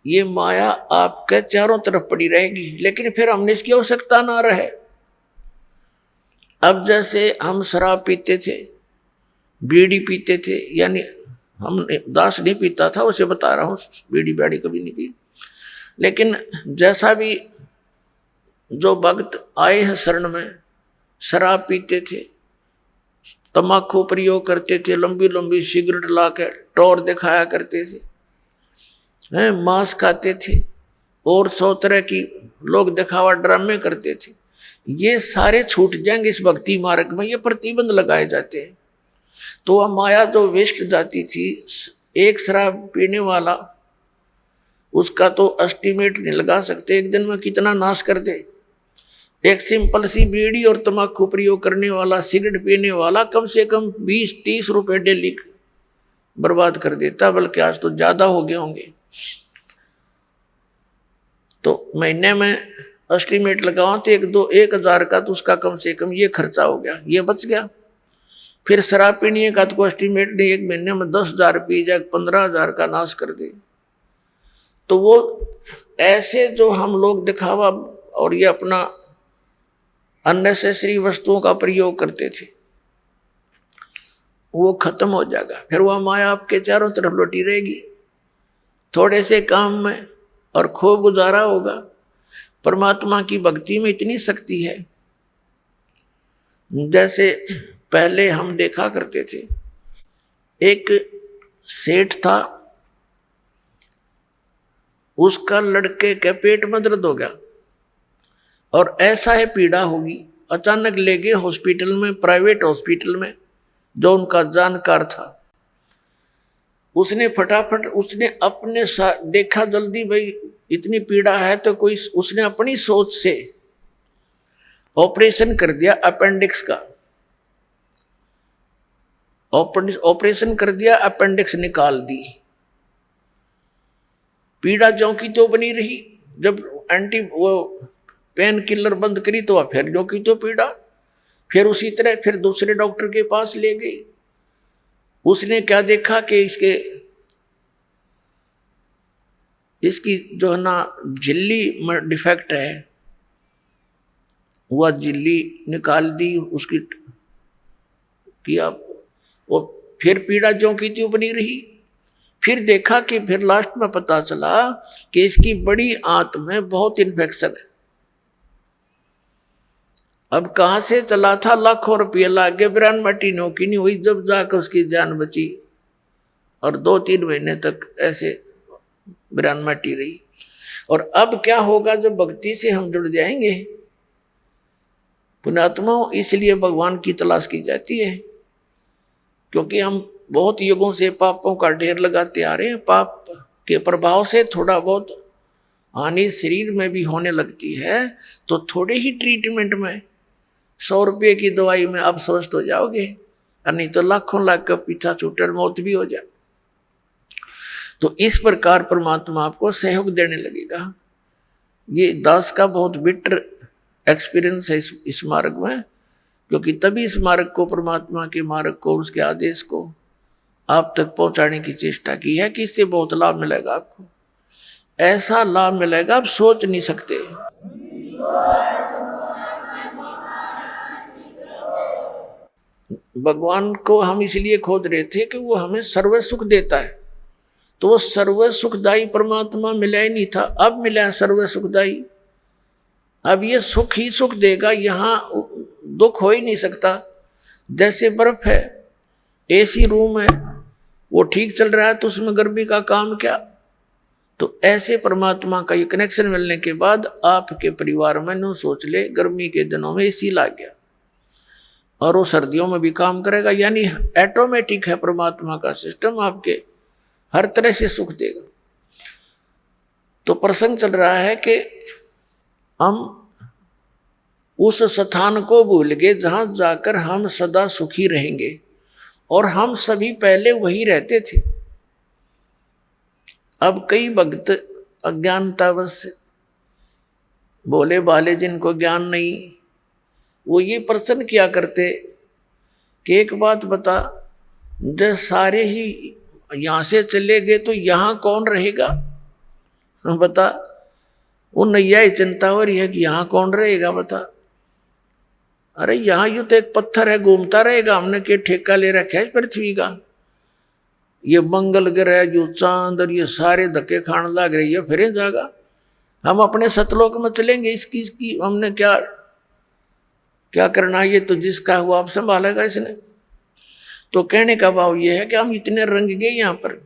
Speaker 2: ये माया आपके चारों तरफ पड़ी रहेगी, लेकिन फिर हमने इसकी आवश्यकता ना रहे। अब जैसे हम शराब पीते थे, बीड़ी पीते थे, यानी हम दास नहीं पीता था, उसे बता रहा हूँ, बीड़ी बाड़ी कभी नहीं पी। लेकिन जैसा भी जो भक्त आए हैं शरण में, शराब पीते थे, तम्बाकू प्रयोग करते थे, लंबी लंबी सिगरेट ला के टोर दिखाया करते थे, मांस खाते थे, और 100 तरह की लोग दिखावा ड्रामे करते थे। ये सारे छूट जाएंगे इस भक्ति मार्ग में, ये प्रतिबंध लगाए जाते हैं। तो वह माया जो वेस्ट जाती थी, एक शराब पीने वाला, उसका तो एस्टिमेट नहीं लगा सकते एक दिन में कितना नाश कर दे। एक सिंपल सी बीड़ी और तम्बाकू प्रयोग करने वाला, सिगरेट पीने वाला कम से कम 20-30 रुपए डेली बर्बाद कर देता, बल्कि आज तो ज्यादा हो गए होंगे। तो महीने में एस्टिमेट लगाओ तो 1,000 का तो उसका कम से कम ये खर्चा हो गया, ये बच गया। फिर शराब पीने का तो एस्टिमेट नहीं, एक महीने में 10,000 पी जाए, 15,000 का नाश कर दे। तो वो ऐसे जो हम लोग दिखावा और ये अपना अननेसेसरी वस्तुओं का प्रयोग करते थे, वो खत्म हो जाएगा। फिर वह माया आपके चारों तरफ लौटी रहेगी, थोड़े से काम में और खूब गुजारा होगा। परमात्मा की भक्ति में इतनी शक्ति है, जैसे पहले हम देखा करते थे एक सेठ था, उसका लड़के के पेट में दर्द हो गया और ऐसा है पीड़ा होगी, अचानक ले गए हॉस्पिटल में, प्राइवेट हॉस्पिटल में, जो उनका जानकार था। उसने फटाफट उसने अपने देखा जल्दी, भाई इतनी पीड़ा है तो कोई, उसने अपनी सोच से ऑपरेशन कर दिया अपेंडिक्स का, ऑपरेशन कर दिया, अपेंडिक्स निकाल दी। पीड़ा ज्यों की तो बनी रही, जब वो पेन किलर बंद करी तो फिर ज्यों की तो पीड़ा, फिर उसी तरह फिर दूसरे डॉक्टर के पास ले गई। उसने क्या देखा कि इसकी जो है ना झिल्ली में डिफेक्ट है, वह झिल्ली निकाल दी उसकी किया, वो फिर पीड़ा ज्यों की त्यों बनी रही। फिर देखा कि फिर लास्ट में पता चला कि इसकी बड़ी आंत में बहुत इन्फेक्शन है। अब कहां से चला था, लाखों रुपये लागे, बिरान मटी नौकी नहीं हुई, जब जाकर उसकी जान बची और 2-3 महीने तक ऐसे बिरान मटी रही। और अब क्या होगा जब भक्ति से हम जुड़ जाएंगे। पुण्यात्माओं, इसलिए भगवान की तलाश की जाती है, क्योंकि हम बहुत युगों से पापों का ढेर लगाते आ रहे हैं। पाप के प्रभाव से थोड़ा बहुत हानि शरीर में भी होने लगती है, तो थोड़े ही ट्रीटमेंट में 100 रुपये की दवाई में आप स्वस्थ हो जाओगे, और नहीं तो लाखों लाख का पीछा छूटर मौत भी हो जाए। तो इस प्रकार परमात्मा आपको सहयोग देने लगेगा। ये दास का बहुत बिटर एक्सपीरियंस है इस मार्ग में, क्योंकि तभी इस मार्ग को, परमात्मा के मार्ग को, उसके आदेश को आप तक पहुंचाने की चेष्टा की है कि इससे बहुत लाभ मिलेगा आपको। ऐसा लाभ मिलेगा आप सोच नहीं सकते। भगवान को हम इसलिए खोज रहे थे कि वो हमें सर्व सुख देता है, तो वो सर्व सुखदायी परमात्मा मिला ही नहीं था, अब मिला है सर्व सुखदायी। अब ये सुख ही सुख देगा, यहां दुख हो ही नहीं सकता। जैसे बर्फ है, एसी रूम है, वो ठीक चल रहा है तो उसमें गर्मी का काम क्या। तो ऐसे परमात्मा का ये कनेक्शन मिलने के बाद आपके परिवार में नो सोच ले, गर्मी के दिनों में एसी लग गया और वो सर्दियों में भी काम करेगा, यानी ऑटोमेटिक है परमात्मा का सिस्टम, आपके हर तरह से सुख देगा। तो प्रसंग चल रहा है कि हम उस स्थान को भूल गए जहां जाकर हम सदा सुखी रहेंगे, और हम सभी पहले वही रहते थे। अब कई भक्त अज्ञानतावश भोले भाले जिनको ज्ञान नहीं, वो ये प्रश्न किया करते कि एक बात बता, जब सारे ही यहां से चले गए तो यहां कौन रहेगा, बता। वो नैया ही चिंता हो रही है कि यहां कौन रहेगा, बता। अरे यहां यूं तो एक पत्थर है, घूमता रहेगा, हमने क्या ठेका ले रखा है पृथ्वी का। ये मंगल ग्रह जो चांद और ये सारे धक्के खाने लग रही है, फिर जाएगा। हम अपने सतलोक में चलेंगे, इसकी हमने क्या करना, ये तो जिसका हुआ आप संभालेगा इसने। तो कहने का भाव ये है कि हम इतने रंग गए यहाँ पर।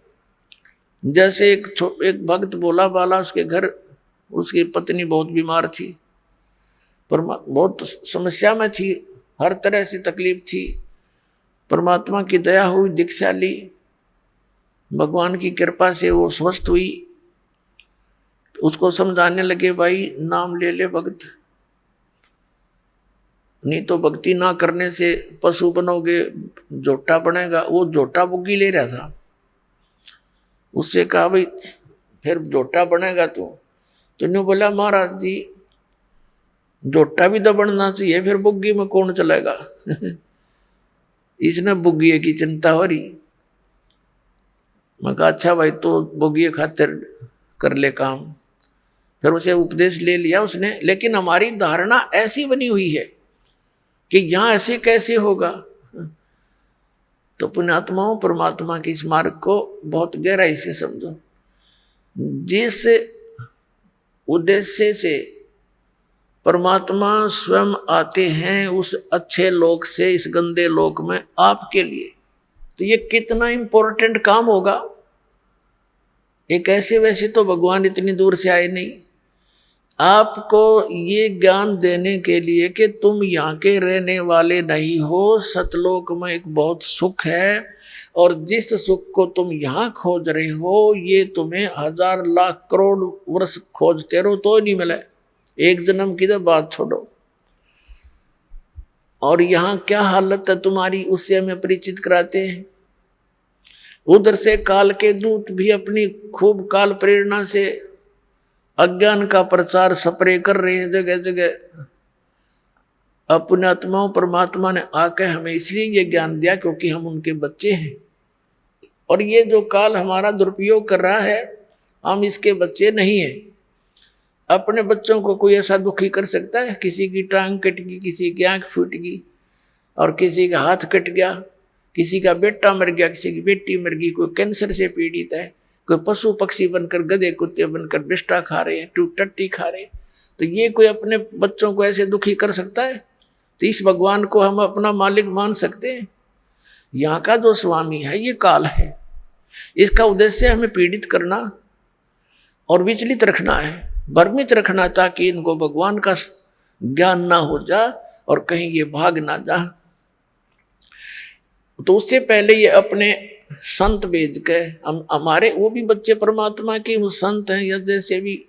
Speaker 2: जैसे एक भक्त बोला बाला, उसके घर उसकी पत्नी बहुत बीमार थी, पर बहुत समस्या में थी, हर तरह से तकलीफ थी। परमात्मा की दया हुई, दीक्षा ली, भगवान की कृपा से वो स्वस्थ हुई। उसको समझाने लगे, भाई नाम ले ले भक्त, नहीं तो भक्ति ना करने से पशु बनोगे, जोटा बनेगा। वो जोटा बुग्गी ले रहा था, उससे कहा भाई फिर जोटा बनेगा तो न्यू बोला, महाराज जी जोटा भी तो बनना चाहिए, फिर बुग्गी में कौन चलेगा। इसने बुग्गी की चिंता हो रही। मैं कहा अच्छा भाई, तो बुग्गी खातिर कर ले काम। फिर उसे उपदेश ले लिया उसने, लेकिन हमारी धारणा ऐसी बनी हुई है कि यहां ऐसे कैसे होगा। तो पुण्यात्माओं, परमात्मा के इस मार्ग को बहुत गहराई से समझो। जिस उद्देश्य से परमात्मा स्वयं आते हैं उस अच्छे लोक से इस गंदे लोक में आपके लिए, तो ये कितना इंपॉर्टेंट काम होगा। एक ऐसे वैसे तो भगवान इतनी दूर से आए नहीं, आपको ये ज्ञान देने के लिए कि तुम यहाँ के रहने वाले नहीं हो, सतलोक में एक बहुत सुख है, और जिस सुख को तुम यहाँ खोज रहे हो ये तुम्हें 1000 लाख करोड़ वर्ष खोजते रहो तो नहीं मिले, एक जन्म की तो बात छोड़ो। और यहाँ क्या हालत है तुम्हारी उससे हमें परिचित कराते हैं। उधर से काल के दूत भी अपनी खूब काल प्रेरणा से अज्ञान का प्रचार स्प्रे कर रहे हैं जगह जगह। अपने आत्माओं परमात्मा ने आकर हमें इसलिए ये ज्ञान दिया क्योंकि हम उनके बच्चे हैं, और ये जो काल हमारा दुरुपयोग कर रहा है हम इसके बच्चे नहीं हैं। अपने बच्चों को कोई ऐसा दुखी कर सकता है? किसी की टांग कट गई, किसी की आंख फूट गई, और किसी का हाथ कट गया, किसी का बेटा मर गया, किसी की बेटी मर गई, कोई कैंसर से पीड़ित है, कोई पशु पक्षी बनकर गधे कुत्ते बनकर बिष्टा खा रहे हैं, टट्टी खा रहे हैं, तो ये कोई अपने बच्चों को ऐसे दुखी कर सकता है? तो इस भगवान को हम अपना मालिक मान सकते हैं? यहाँ का जो स्वामी है ये काल है, इसका उद्देश्य हमें पीड़ित करना और विचलित रखना है, भ्रमित रखना, ताकि इनको भगवान का ज्ञान ना हो जा और कहीं ये भाग ना जा। तो उससे पहले ये अपने संत भेज के हमारे वो भी बच्चे परमात्मा के वो संत हैं, या जैसे भी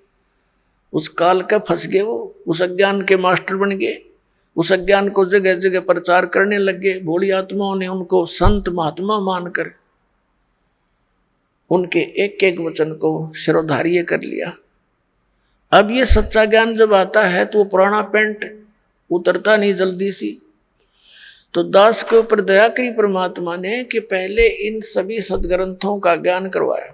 Speaker 2: उस काल का फंस गए, वो उस अज्ञान के मास्टर बन गए, उस अज्ञान को जगह जगह प्रचार करने लगे। भोली आत्माओं ने उनको संत महात्मा मानकर उनके एक एक वचन को शिरोधार्य कर लिया। अब ये सच्चा ज्ञान जब आता है तो वो पुराना पेंट उतरता नहीं जल्दी सी। तो दास के ऊपर दया करी परमात्मा ने कि पहले इन सभी सदग्रंथों का ज्ञान करवाया,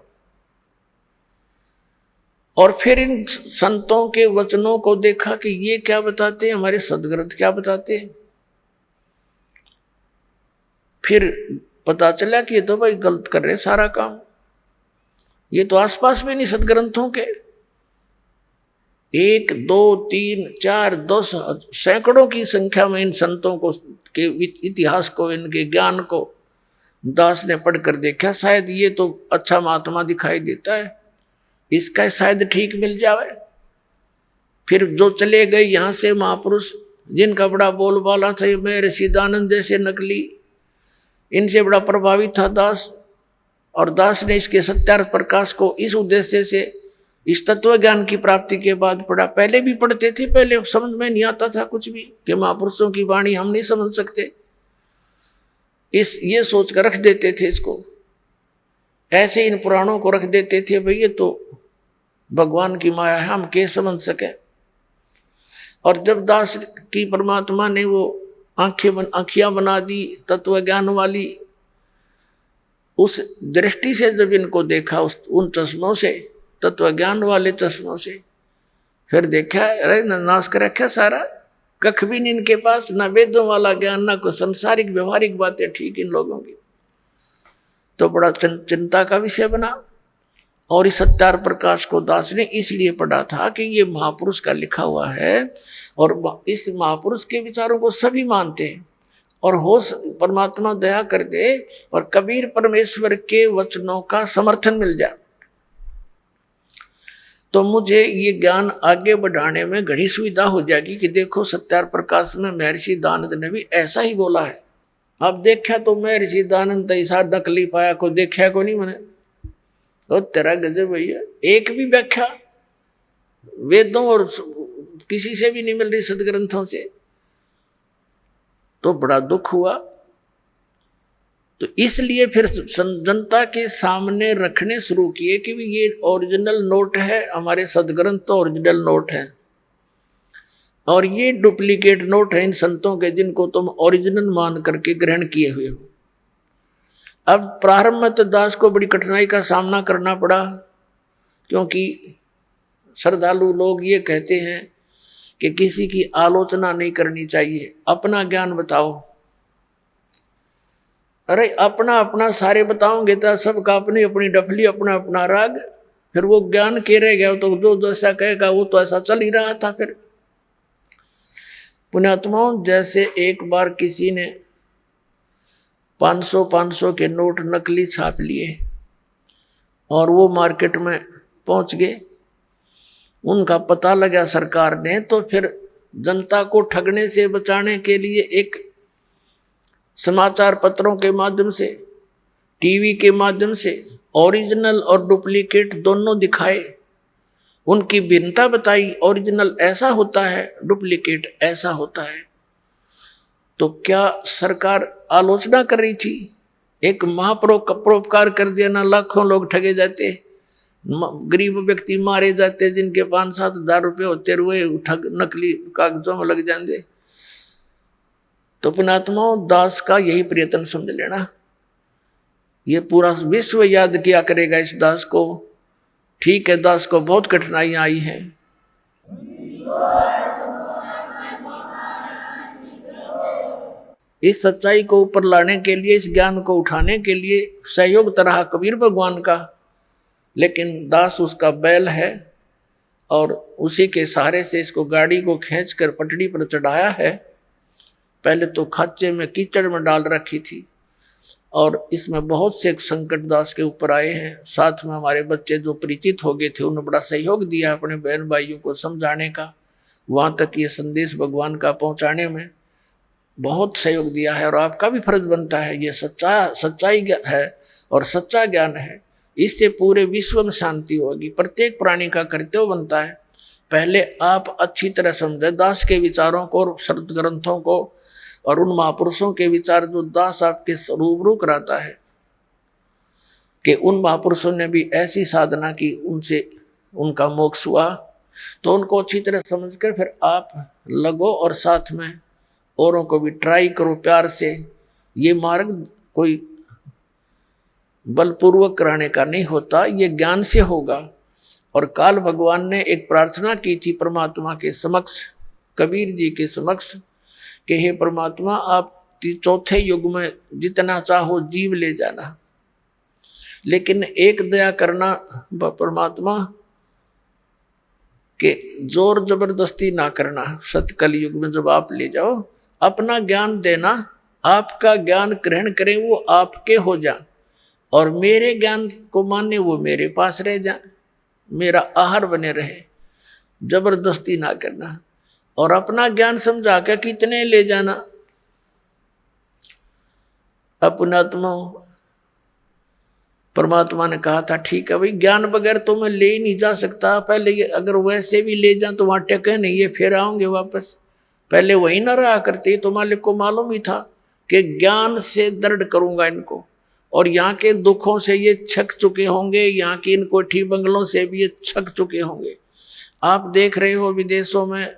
Speaker 2: और फिर इन संतों के वचनों को देखा कि ये क्या बताते हैं, हमारे सदग्रंथ क्या बताते हैं। फिर पता चला कि ये तो भाई गलत कर रहे सारा काम, ये तो आसपास में नहीं सदग्रंथों के। 1 2 3 4 10 सैकड़ों की संख्या में इन संतों को के इतिहास को, इनके ज्ञान को दास ने पढ़कर देखा। शायद ये तो अच्छा महात्मा दिखाई देता है, इसका शायद ठीक मिल जावे। फिर जो चले गए यहाँ से महापुरुष, जिनका बड़ा बोलबाला था, मैं ऋषिदानंद जैसे नकली, इनसे बड़ा प्रभावित था दास। और दास ने इसके सत्यार्थ प्रकाश को इस उद्देश्य से इस तत्व ज्ञान की प्राप्ति के बाद पढ़ा। पहले भी पढ़ते थे, पहले समझ में नहीं आता था कुछ भी कि महापुरुषों की वाणी हम नहीं समझ सकते, ये सोच कर रख देते थे इसको। ऐसे इन पुराणों को रख देते थे, भाई ये तो भगवान की माया है, हम कैसे समझ सके। और जब दास की परमात्मा ने वो आंखियां बना दी तत्व ज्ञान वाली, उस दृष्टि से जब इनको देखा उन चश्मों से, तत्व ज्ञान वाले चश्मों से, फिर देखा अरे नाश कर रखा सारा, कख भी नहीं इनके पास, ना वेदों वाला ज्ञान, ना कोई संसारिक व्यवहारिक बातें ठीक इन लोगों की। तो बड़ा चिंता का विषय बना। और इस सत्यार्थ प्रकाश को दास ने इसलिए पढ़ा था कि ये महापुरुष का लिखा हुआ है, और इस महापुरुष के विचारों को सभी मानते हैं, और हो परमात्मा दया कर दे और कबीर परमेश्वर के वचनों का समर्थन मिल जाए, तो मुझे ये ज्ञान आगे बढ़ाने में घड़ी सुविधा हो जाएगी कि देखो सत्यार्थ प्रकाश में महर्षि दानंद ने भी ऐसा ही बोला है। अब देखा तो महर्षि दानंद ऐसा नकली पाया को देखा को नहीं मैंने, तो तेरा गजब भैया, एक भी व्याख्या वेदों और किसी से भी नहीं मिल रही सदग्रंथों से, तो बड़ा दुख हुआ। तो इसलिए फिर जनता के सामने रखने शुरू किए कि ये ओरिजिनल नोट है, हमारे सदग्रंथ तो ओरिजिनल नोट है, और ये डुप्लीकेट नोट है इन संतों के, जिनको तुम ओरिजिनल मान करके ग्रहण किए हुए हो। अब प्रारंभ में तो दास को बड़ी कठिनाई का सामना करना पड़ा, क्योंकि श्रद्धालु लोग ये कहते हैं कि किसी की आलोचना नहीं करनी चाहिए, अपना ज्ञान बताओ। अरे अपना अपना सारे बताओगे तो सबका अपनी अपनी डफली, अपना अपना राग, फिर वो ज्ञान के रह गया तो जो जैसा कहेगा वो तो ऐसा चल ही रहा था। फिर पुण्यात्माओं, जैसे एक बार किसी ने 500 के नोट नकली छाप लिए और वो मार्केट में पहुंच गए। उनका पता लगा सरकार ने, तो फिर जनता को ठगने से बचाने के लिए एक समाचार पत्रों के माध्यम से, टीवी के माध्यम से ओरिजिनल और डुप्लीकेट दोनों दिखाए, उनकी भिन्नता बताई। ओरिजिनल ऐसा होता है, डुप्लीकेट ऐसा होता है। तो क्या सरकार आलोचना कर रही थी? एक महापरोपकार कर दिया ना, लाखों लोग ठगे जाते, गरीब व्यक्ति मारे जाते, जिनके 5-7 हजार रुपये होते रुए ठग नकली कागजों में लग जाते। तो पुण्यात्माओं, दास का यही प्रयत्न समझ लेना। ये पूरा विश्व याद किया करेगा इस दास को। ठीक है, दास को बहुत कठिनाइयां आई हैं, इस सच्चाई को ऊपर लाने के लिए, इस ज्ञान को उठाने के लिए सहयोग तरह कबीर भगवान का, लेकिन दास उसका बैल है और उसी के सहारे से इसको गाड़ी को खींचकर पटड़ी पर चढ़ाया है। पहले तो खाचे में कीचड़ में डाल रखी थी और इसमें बहुत से संकट दास के ऊपर आए हैं। साथ में हमारे बच्चे जो परिचित हो गए थे, उन्होंने बड़ा सहयोग दिया अपने बहन भाइयों को समझाने का, वहाँ तक ये संदेश भगवान का पहुँचाने में बहुत सहयोग दिया है। और आपका भी फर्ज बनता है, ये सच्चाई है और सच्चा ज्ञान है, इससे पूरे विश्व में शांति होगी। प्रत्येक प्राणी का कर्तव्य बनता है, पहले आप अच्छी तरह समझे दास के विचारों को और शब्द ग्रंथों को और उन महापुरुषों के विचार जो दास आपके रूबरू कराता है कि उन महापुरुषों ने भी ऐसी साधना की, उनसे उनका मोक्ष हुआ। तो उनको अच्छी तरह समझकर फिर आप लगो और साथ में औरों को भी ट्राई करो प्यार से। ये मार्ग कोई बलपूर्वक कराने का नहीं होता, ये ज्ञान से होगा। और काल भगवान ने एक प्रार्थना की थी परमात्मा के समक्ष, कबीर जी के समक्ष, कि हे परमात्मा, आप चौथे युग में जितना चाहो जीव ले जाना, लेकिन एक दया करना परमात्मा के जोर जबरदस्ती ना करना। सतकल युग में जब आप ले जाओ, अपना ज्ञान देना, आपका ज्ञान ग्रहण करें, वो आपके हो जा, और मेरे ज्ञान को माने वो मेरे पास रह जा, मेरा आहार बने रहे, जबरदस्ती ना करना। और अपना ज्ञान समझा के कितने ले जाना। अपनात्मा परमात्मा ने कहा था, ठीक है भाई, ज्ञान बगैर तो मैं ले ही नहीं जा सकता, पहले ये अगर वैसे भी ले जाऊं तो वहां टके नहीं, ये फिर आऊंगे वापस, पहले वही ना रहा करते। तो मालिक को मालूम ही था कि ज्ञान से दृढ़ करूंगा इनको, और यहाँ के दुखों से ये छक चुके होंगे, यहाँ की इन कोठी बंगलों से भी ये छक चुके होंगे। आप देख रहे हो विदेशों में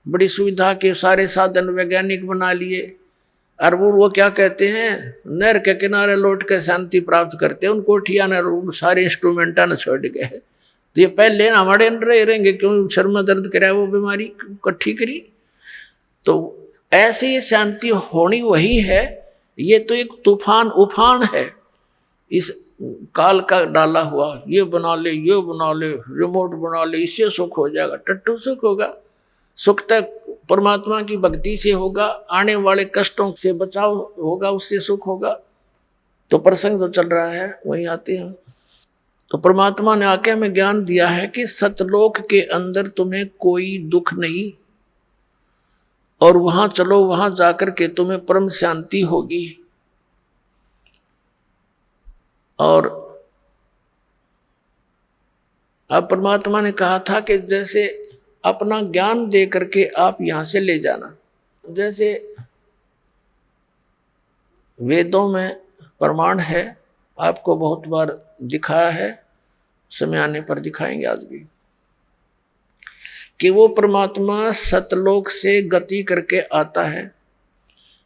Speaker 2: बड़ी सुविधा के सारे साधन वैज्ञानिक बना लिए, और वो क्या कहते हैं, नहर के किनारे लौट के शांति प्राप्त करते हैं, उन कोठिया न सारे इंस्ट्रूमेंटा न छोड़ गए। तो ये पहले ना हमारे अंदर रहेंगे, क्यों सर में दर्द कराए वो बीमारी इकट्ठी करी। तो ऐसे ये शांति होनी वही है। ये तो एक तूफान उफान है इस काल का डाला हुआ, ये बना ले, ये बना ले, रिमोट बना ले, इससे सुख हो जाएगा। टट्टू सुख होगा? सुख तक परमात्मा की भक्ति से होगा, आने वाले कष्टों से बचाव होगा, उससे सुख होगा। तो प्रसंग जो चल रहा है वही आते हैं। तो परमात्मा ने आके हमें ज्ञान दिया है कि सतलोक के अंदर तुम्हें कोई दुख नहीं, और वहां चलो, वहां जाकर के तुम्हें परम शांति होगी। और अब परमात्मा ने कहा था कि जैसे अपना ज्ञान दे करके आप यहां से ले जाना, जैसे वेदों में प्रमाण है, आपको बहुत बार दिखाया है, समय आने पर दिखाएंगे आज भी, कि वो परमात्मा सतलोक से गति करके आता है।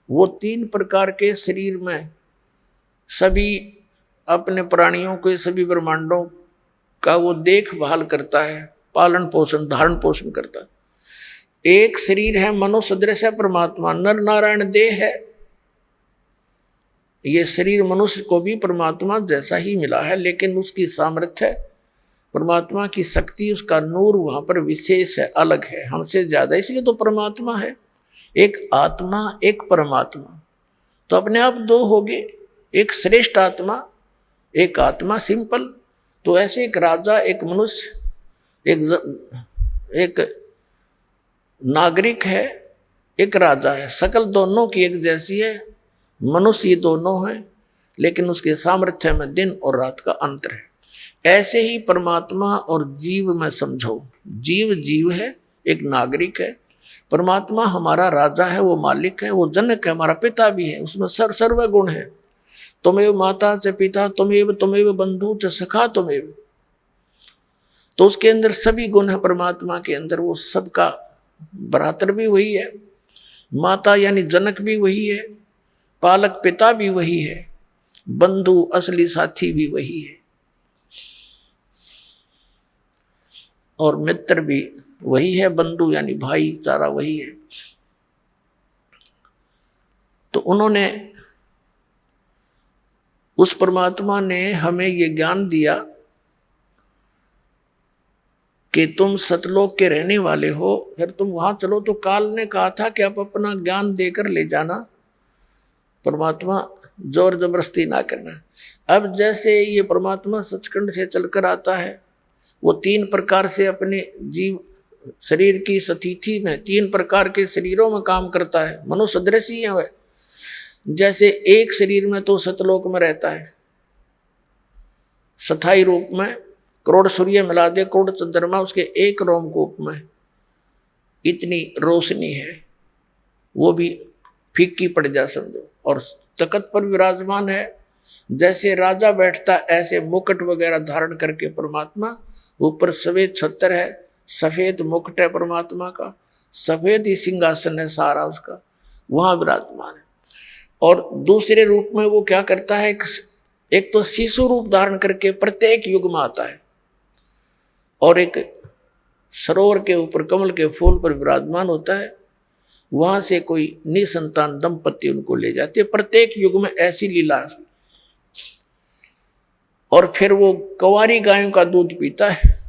Speaker 2: वो 3 प्रकार के शरीर में सभी अपने प्राणियों के, सभी ब्रह्मांडों का वो देखभाल करता है, पालन पोषण धारण पोषण करता है। एक शरीर है मनुष्य सदृश है परमात्मा, नर नारायण देह है। ये शरीर मनुष्य को भी परमात्मा जैसा ही मिला है, लेकिन उसकी सामर्थ्य, परमात्मा की शक्ति, उसका नूर वहां पर विशेष है, अलग है, हमसे ज्यादा, इसलिए तो परमात्मा है। एक आत्मा एक परमात्मा, तो अपने आप 2 हो गए। एक श्रेष्ठ आत्मा, एक आत्मा सिंपल। तो ऐसे एक राजा, एक मनुष्य, एक नागरिक है, एक राजा है, शकल दोनों की एक जैसी है, मनुष्य ये दोनों हैं, लेकिन उसके सामर्थ्य में दिन और रात का अंतर है। ऐसे ही परमात्मा और जीव में समझो, जीव जीव है, एक नागरिक है, परमात्मा हमारा राजा है, वो मालिक है, वो जनक है, हमारा पिता भी है, उसमें सर्व गुण है। तुमेव माता च पिता तुमेव बंधु च सखा तुमेव, तो उसके अंदर सभी गुण है परमात्मा के अंदर, वो सबका भ्रातर भी वही है, माता यानी जनक भी वही है, पालक पिता भी वही है, बंधु असली साथी भी वही है, और मित्र भी वही है, बंधु यानी भाईचारा वही है। तो उन्होंने, उस परमात्मा ने हमें ये ज्ञान दिया कि तुम सतलोक के रहने वाले हो, फिर तुम वहां चलो। तो काल ने कहा था कि आप अपना ज्ञान देकर ले जाना, परमात्मा जोर जबरदस्ती ना करना। अब जैसे ये परमात्मा सचखंड से चलकर आता है, वो 3 प्रकार से अपने जीव शरीर की स्थिति में 3 प्रकार के शरीरों में काम करता है, मनुष्य सदृश ही है वह। जैसे एक शरीर में तो सतलोक में रहता है, स्थायी रूप में, करोड़ सूर्य मिला दे, करोड़ चंद्रमा उसके एक रोमकूप में, इतनी रोशनी है, वो भी फीकी पड़ जा समझो। और तख्त पर विराजमान है, जैसे राजा बैठता ऐसे मुकुट वगैरह धारण करके परमात्मा, ऊपर सफेद छत्र है, सफेद मुकुट है परमात्मा का, सफेद ही सिंहासन है सारा उसका, वहां विराजमान है। और दूसरे रूप में वो क्या करता है, एक तो शिशु रूप धारण करके प्रत्येक युग में आता है, और एक सरोवर के ऊपर कमल के फूल पर विराजमान होता है, वहां से कोई निसंतान दंपति उनको ले जाते, प्रत्येक युग में ऐसी लीला। और फिर वो कंवारी गायों का दूध पीता है,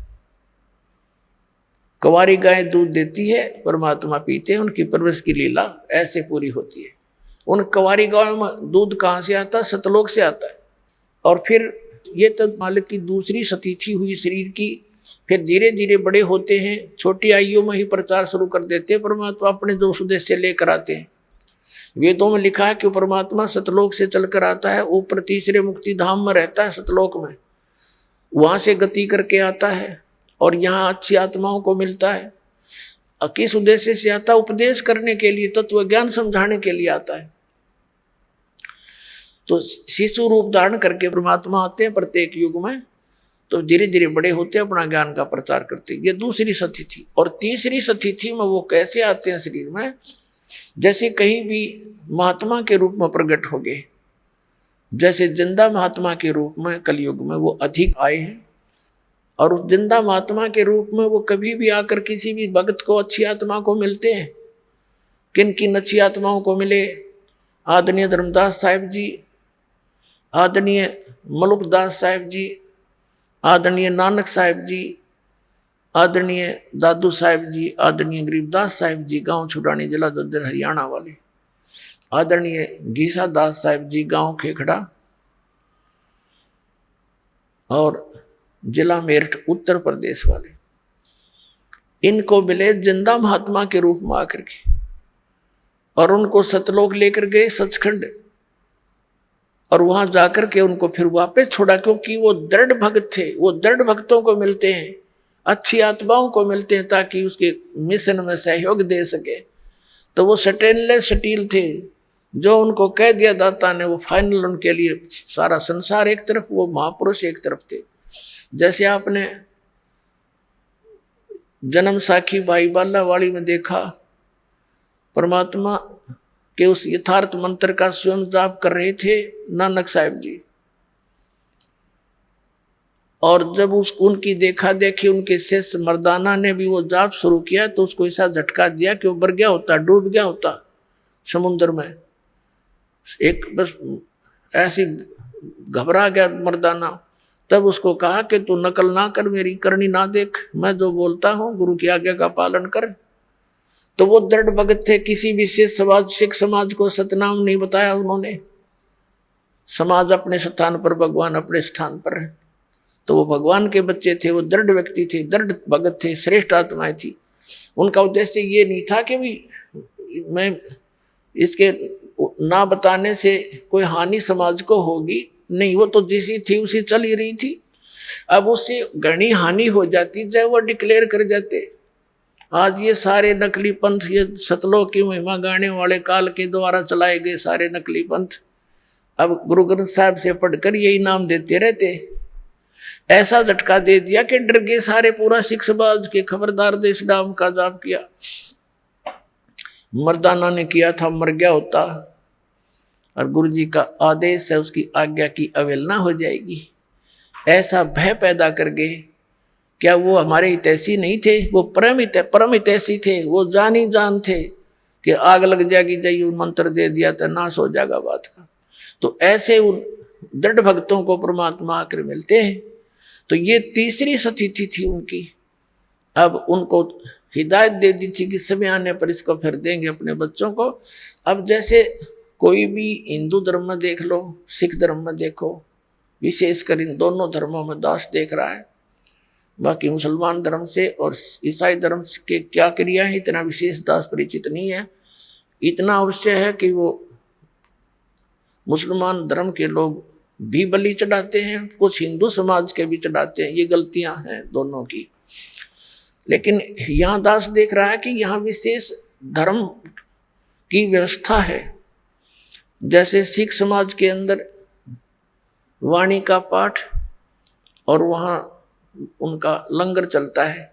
Speaker 2: कंवारी गाय दूध देती है, परमात्मा पीते हैं, उनकी परवरिश की लीला ऐसे पूरी होती है। उन कंवारी गायों में दूध कहाँ से आता है, सतलोक से आता है। और फिर ये तो मालिक की दूसरी स्थिति हुई शरीर की, फिर धीरे धीरे बड़े होते हैं, छोटी आयु में ही प्रचार शुरू कर देते हैं, परमात्मा अपने जो उद्देश्य लेकर आते हैं। वेदों में लिखा है कि परमात्मा सतलोक से चलकर आता है, ऊपर तीसरे मुक्ति धाम में रहता है सतलोक में, वहां से गति करके आता है और यहाँ अच्छी आत्माओं को मिलता है। किस उद्देश्य से आता है, उपदेश करने के लिए, तत्व ज्ञान समझाने के लिए आता है। तो शिशु रूप धारण करके परमात्मा आते हैं प्रत्येक युग में, तो धीरे धीरे बड़े होते हैं, अपना ज्ञान का प्रचार करते हैं। ये दूसरी स्थिति। और तीसरी स्थिति में वो कैसे आते हैं शरीर में, जैसे कहीं भी महात्मा के रूप में प्रकट हो गए, जैसे जिंदा महात्मा के रूप में कलयुग में वो अधिक आए हैं। और उस जिंदा महात्मा के रूप में वो कभी भी आकर किसी भी भक्त को, अच्छी आत्मा को मिलते हैं। किन किन अच्छी आत्माओं को मिले, आदरणीय धर्मदास साहिब जी, आदरणीय मलुकदास साहिब जी, आदरणीय नानक साहिब जी, आदरणीय दादू साहिब जी, आदरणीय गरीबदास साहिब जी, गांव छुड़ानी, जिला दद्दर हरियाणा वाले, आदरणीय घीसा दास साहिब जी, गांव खेखड़ा और जिला मेरठ उत्तर प्रदेश वाले, इनको मिले जिंदा महात्मा के रूप में आकर के, और उनको सतलोक लेकर गए सचखंड, और वहां जाकर के उनको फिर वापस छोड़ा, क्योंकि वो दृढ़ भक्त थे। वो दृढ़ भक्तों को मिलते हैं, अच्छी आत्माओं को मिलते हैं, ताकि उसके मिशन में सहयोग दे सके। तो वो स्टेनलेस स्टील थे, जो उनको कह दिया दाता ने वो फाइनल, उनके लिए सारा संसार एक तरफ, वो महापुरुष एक तरफ थे। जैसे आपने जन्म साखी भाई बाला वाली में देखा, परमात्मा के उस यथार्थ मंत्र का स्वयं जाप कर रहे थे नानक साहिब जी, और जब उनकी देखा देखी उनके शिष्य मर्दाना ने भी वो जाप शुरू किया, तो उसको ऐसा झटका दिया कि वो मर गया होता, डूब गया होता समुद्र में। एक बस ऐसी घबरा गया मर्दाना। तब उसको कहा कि तू नकल ना कर, मेरी करनी ना देख, मैं जो बोलता हूँ गुरु की आज्ञा का पालन कर। तो वो दृढ़ भगत थे, किसी भी सिख समाज को सतनाम नहीं बताया उन्होंने। समाज अपने स्थान पर, भगवान अपने स्थान पर है। तो वो भगवान के बच्चे थे, वो दृढ़ व्यक्ति थे, दृढ़ भगत थे, श्रेष्ठ आत्माएं थी। उनका उद्देश्य ये नहीं था कि भी मैं इसके ना बताने से कोई हानि समाज को होगी, नहीं, वो तो जैसी थी उसी चल ही रही थी। अब उससे घनी हानि हो जाती जब वो डिक्लेयर कर जाते। आज ये सारे नकली पंथ, ये सतलोक की महिमा गाने वाले काल के द्वारा चलाए गए सारे नकली पंथ अब गुरु ग्रंथ साहब से पढ़कर यही नाम देते रहते। ऐसा झटका दे दिया कि डर गए सारे, पूरा सिख समाज के खबरदार देश नाम का जाप किया। मर्दाना ने किया था, मर गया होता, और गुरु जी का आदेश है, उसकी आज्ञा की अवहेलना हो जाएगी। ऐसा भय पैदा कर गए। क्या वो हमारे हितैषी नहीं थे? वो परम हितैषी थे। वो जानी जान थे कि आग लग जाएगी, जाइए मंत्र दे दिया तो नाश हो जाएगा बात का। तो ऐसे उन दृढ़ भक्तों को परमात्मा आकर मिलते हैं। तो ये तीसरी स्थिति थी उनकी। अब उनको हिदायत दे दी थी कि समय आने पर इसको फिर देंगे अपने बच्चों को। अब जैसे कोई भी हिंदू धर्म में देख लो, सिख धर्म में देखो, विशेषकर इन दोनों धर्मों में दास देख रहा है। बाकी मुसलमान धर्म से और ईसाई धर्म के क्या क्रिया है इतना विशेष दास परिचित नहीं है। इतना अवश्य है कि वो मुसलमान धर्म के लोग भी बलि चढ़ाते हैं, कुछ हिंदू समाज के भी चढ़ाते हैं। ये गलतियां हैं दोनों की। लेकिन यहाँ दास देख रहा है कि यहाँ विशेष धर्म की व्यवस्था है। जैसे सिख समाज के अंदर वाणी का पाठ और वहाँ उनका लंगर चलता है।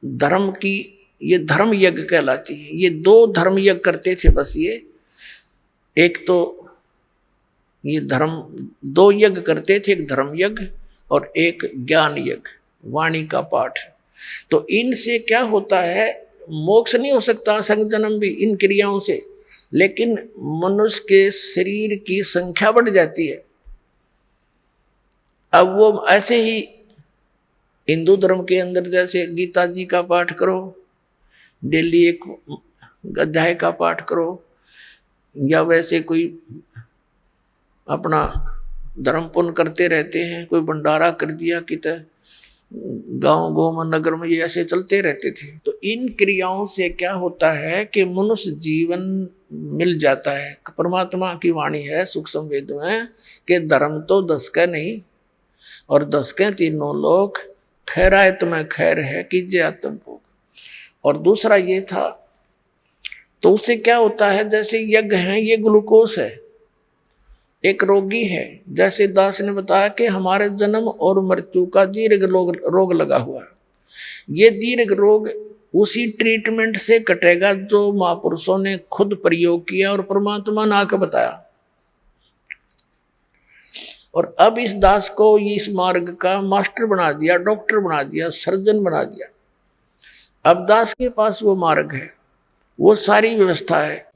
Speaker 2: धर्म की ये धर्म यज्ञ कहलाती है। ये दो धर्म यज्ञ करते थे बस। ये एक तो ये धर्म दो यज्ञ करते थे, एक धर्म यज्ञ और एक ज्ञान यज्ञ, वाणी का पाठ। तो इनसे क्या होता है, मोक्ष नहीं हो सकता संग जन्म भी इन क्रियाओं से, लेकिन मनुष्य के शरीर की संख्या बढ़ जाती है। अब वो ऐसे ही हिंदू धर्म के अंदर जैसे गीता जी का पाठ करो, डेली एक अध्याय का पाठ करो, या वैसे कोई अपना धर्म पुण्य करते रहते हैं, कोई भंडारा कर दिया कितने गांव गोम नगर में, ये ऐसे चलते रहते थे। तो इन क्रियाओं से क्या होता है कि मनुष्य जीवन मिल जाता है। परमात्मा की वाणी है सूक्ष्म वेद में कि धर्म तो 10 का नहीं और 10 के तीनों लोग, खैरायत में खैर है कीजिए आत्मभोग। और दूसरा ये था, तो उससे क्या होता है, जैसे यज्ञ है ये ग्लूकोस है। एक रोगी है, जैसे दास ने बताया कि हमारे जन्म और मृत्यु का दीर्घ रोग लगा हुआ है। ये दीर्घ रोग उसी ट्रीटमेंट से कटेगा जो महापुरुषों ने खुद प्रयोग किया और परमात्मा ने आकर बताया। और अब इस दास को इस मार्ग का मास्टर बना दिया, डॉक्टर बना दिया, सर्जन बना दिया। अब दास के पास वो मार्ग है, वो सारी व्यवस्था है।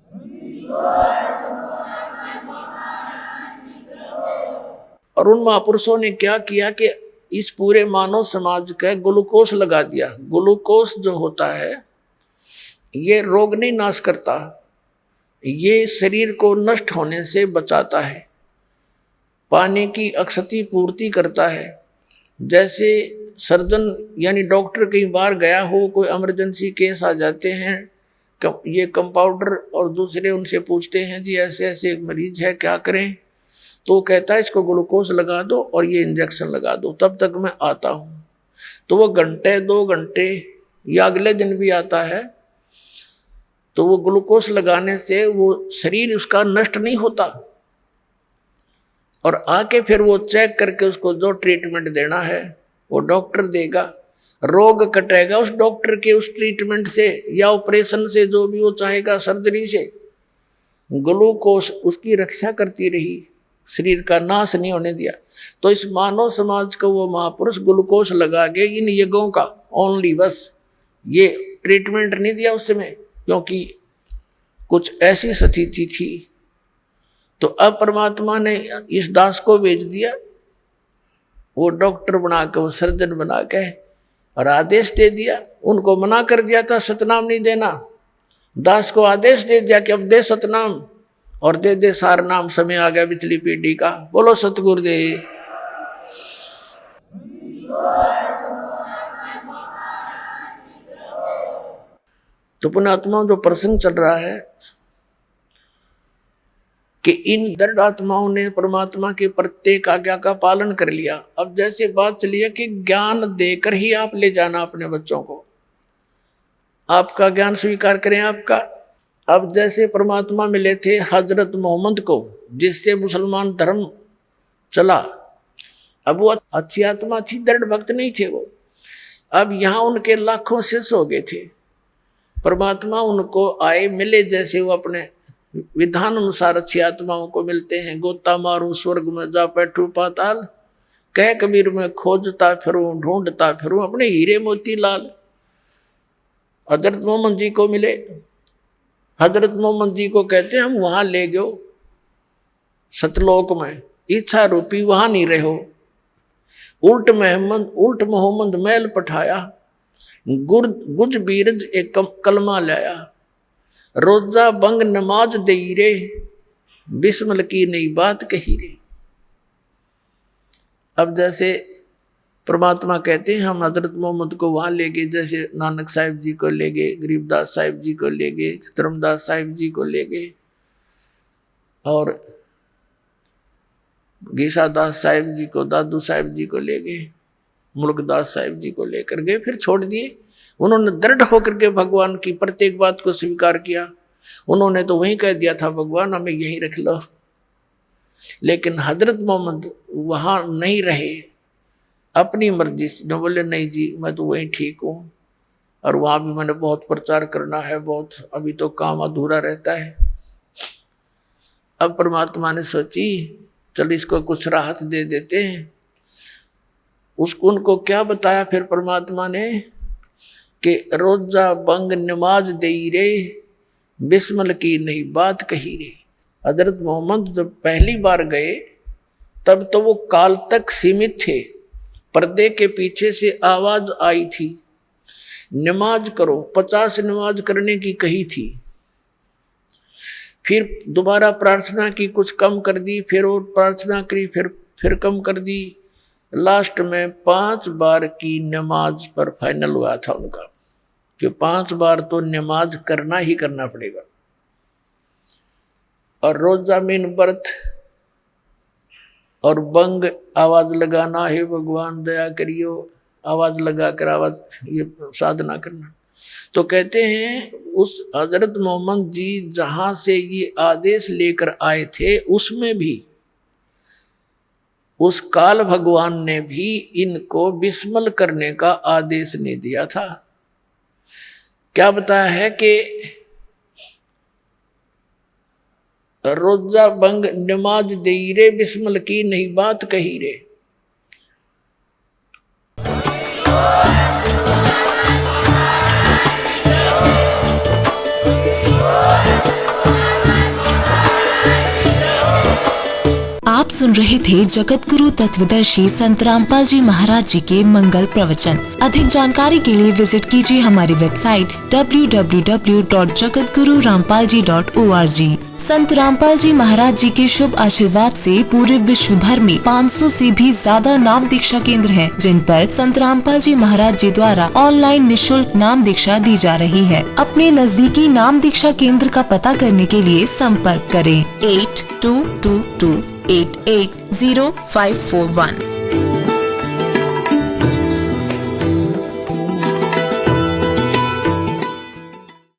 Speaker 2: और उन महापुरुषों ने क्या किया कि इस पूरे मानव समाज का ग्लूकोस लगा दिया। ग्लूकोस जो होता है ये रोग नहीं नाश करता, ये शरीर को नष्ट होने से बचाता है, पानी की अक्षति पूर्ति करता है। जैसे सर्जन यानी डॉक्टर कई बार गया हो, कोई इमरजेंसी केस आ जाते हैं, ये कंपाउंडर और दूसरे उनसे पूछते हैं जी ऐसे ऐसे एक मरीज है क्या करें, तो कहता है इसको ग्लूकोज लगा दो और ये इंजेक्शन लगा दो, तब तक मैं आता हूँ। तो वो घंटे 2 घंटे या अगले दिन भी आता है। तो वो ग्लूकोज लगाने से वो शरीर उसका नष्ट नहीं होता, और आके फिर वो चेक करके उसको जो ट्रीटमेंट देना है वो डॉक्टर देगा। रोग कटेगा उस डॉक्टर के उस ट्रीटमेंट से या ऑपरेशन से, जो भी वो चाहेगा, सर्जरी से। ग्लूकोज उसकी रक्षा करती रही, शरीर का नाश नहीं होने दिया। तो इस मानव समाज को वो महापुरुष ग्लूकोज लगा के इन यज्ञों का ओनली, बस ये ट्रीटमेंट नहीं दिया उस समय, क्योंकि कुछ ऐसी स्थिति थी। तो अब परमात्मा ने इस दास को भेज दिया, वो डॉक्टर बना के, वो सर्जन बना के, और आदेश दे दिया। उनको मना कर दिया था सतनाम नहीं देना, दास को आदेश दे दिया कि अब दे सतनाम। और दे दे सार नाम, समय आ गया पिछली पीढ़ी का। बोलो सतगुरुदेव। तो पुण्यात्माओं, जो प्रसंग चल रहा है कि इन दृढ़ आत्माओं ने परमात्मा की प्रत्येक आज्ञा का पालन कर लिया। अब जैसे बात चली है कि ज्ञान देकर ही आप ले जाना अपने बच्चों को, आपका ज्ञान स्वीकार करें आपका। अब जैसे परमात्मा मिले थे हजरत मोहम्मद को, जिससे मुसलमान धर्म चला, अब वो अच्छी आत्मा थी, दृढ़ भक्त नहीं थे वो। अब यहाँ उनके लाखों शिष्य हो गए थे। परमात्मा उनको आए मिले, जैसे वो अपने विधान अनुसार अच्छी आत्माओं को मिलते हैं। गोता मारूं स्वर्ग में जा बैठूं पाताल, कह कबीर में खोजता फिरूं ढूंढता फिरूं अपने हीरे मोती लाल। हजरत मोहम्मद जी को मिले। हजरत मोहम्मद जी को कहते हैं हम वहां ले गयो सतलोक में, इच्छा रूपी वहां नहीं रहो। उल्ट मोहम्मद मैल पठाया, गुज बीरज एक कलमा लाया। रोजा बंग नमाज दई रे, बिस्मिल की नई बात कही रे। अब जैसे परमात्मा कहते हैं हम हजरत मोहम्मद को वहां ले गए, जैसे नानक साहिब जी को ले गए, गरीबदास साहिब जी को ले गए, धर्मदास साहिब जी को ले गए, और गीसादास साहिब जी को, दादू साहिब जी को ले गए, मुल्कदास साहिब जी को लेकर गए, फिर छोड़ दिए। उन्होंने दृढ़ होकर के भगवान की प्रत्येक बात को स्वीकार किया। उन्होंने तो वहीं कह दिया था भगवान हमें यहीं रख लो, लेकिन हजरत मोहम्मद वहां नहीं रहे, अपनी मर्जी से न बोले नहीं जी मैं तो वहीं ठीक हूँ, और वहां भी मैंने बहुत प्रचार करना है, बहुत अभी तो काम अधूरा रहता है। अब परमात्मा ने सोची चल इसको कुछ राहत दे देते हैं। उसको उनको क्या बताया फिर परमात्मा ने कि रोजा बंग नमाज दई रे, बिस्मिल की नई बात कही रे। हजरत मोहम्मद जब पहली बार गए तब तो वो काल तक सीमित थे। पर्दे के पीछे से आवाज आई थी नमाज करो, 50 नमाज करने की कही थी। फिर दोबारा प्रार्थना की, कुछ कम कर दी, फिर और प्रार्थना करी, फिर कम कर दी। लास्ट में 5 बार की नमाज पर फाइनल हुआ था उनका कि 5 बार तो नमाज करना ही करना पड़ेगा। और रोजा मीन व्रत और बंग आवाज लगाना, हे भगवान दया करियो, आवाज लगाकर आवाज ये साधना करना। तो कहते हैं उस हजरत मोहम्मद जी जहां से ये आदेश लेकर आए थे उसमें भी उस काल भगवान ने भी इनको बिस्मिल करने का आदेश नहीं दिया था। क्या बताया है कि रोजा बंग नमाज दई रे, बिस्मिल की नहीं बात कही रे।
Speaker 3: आप सुन रहे थे जगत गुरु तत्वदर्शी संत रामपाल जी महाराज जी के मंगल प्रवचन। अधिक जानकारी के लिए विजिट कीजिए हमारी वेबसाइट www.jagatgururampalji.org। संत रामपाल जी महाराज जी के शुभ आशीर्वाद से पूरे विश्व भर में 500 से भी ज्यादा नाम दीक्षा केंद्र हैं, जिन पर संत रामपाल जी महाराज जी द्वारा ऑनलाइन निशुल्क नाम दीक्षा दी जा रही है। अपने नजदीकी नाम दीक्षा केंद्र का पता करने के लिए संपर्क करें 8222880541।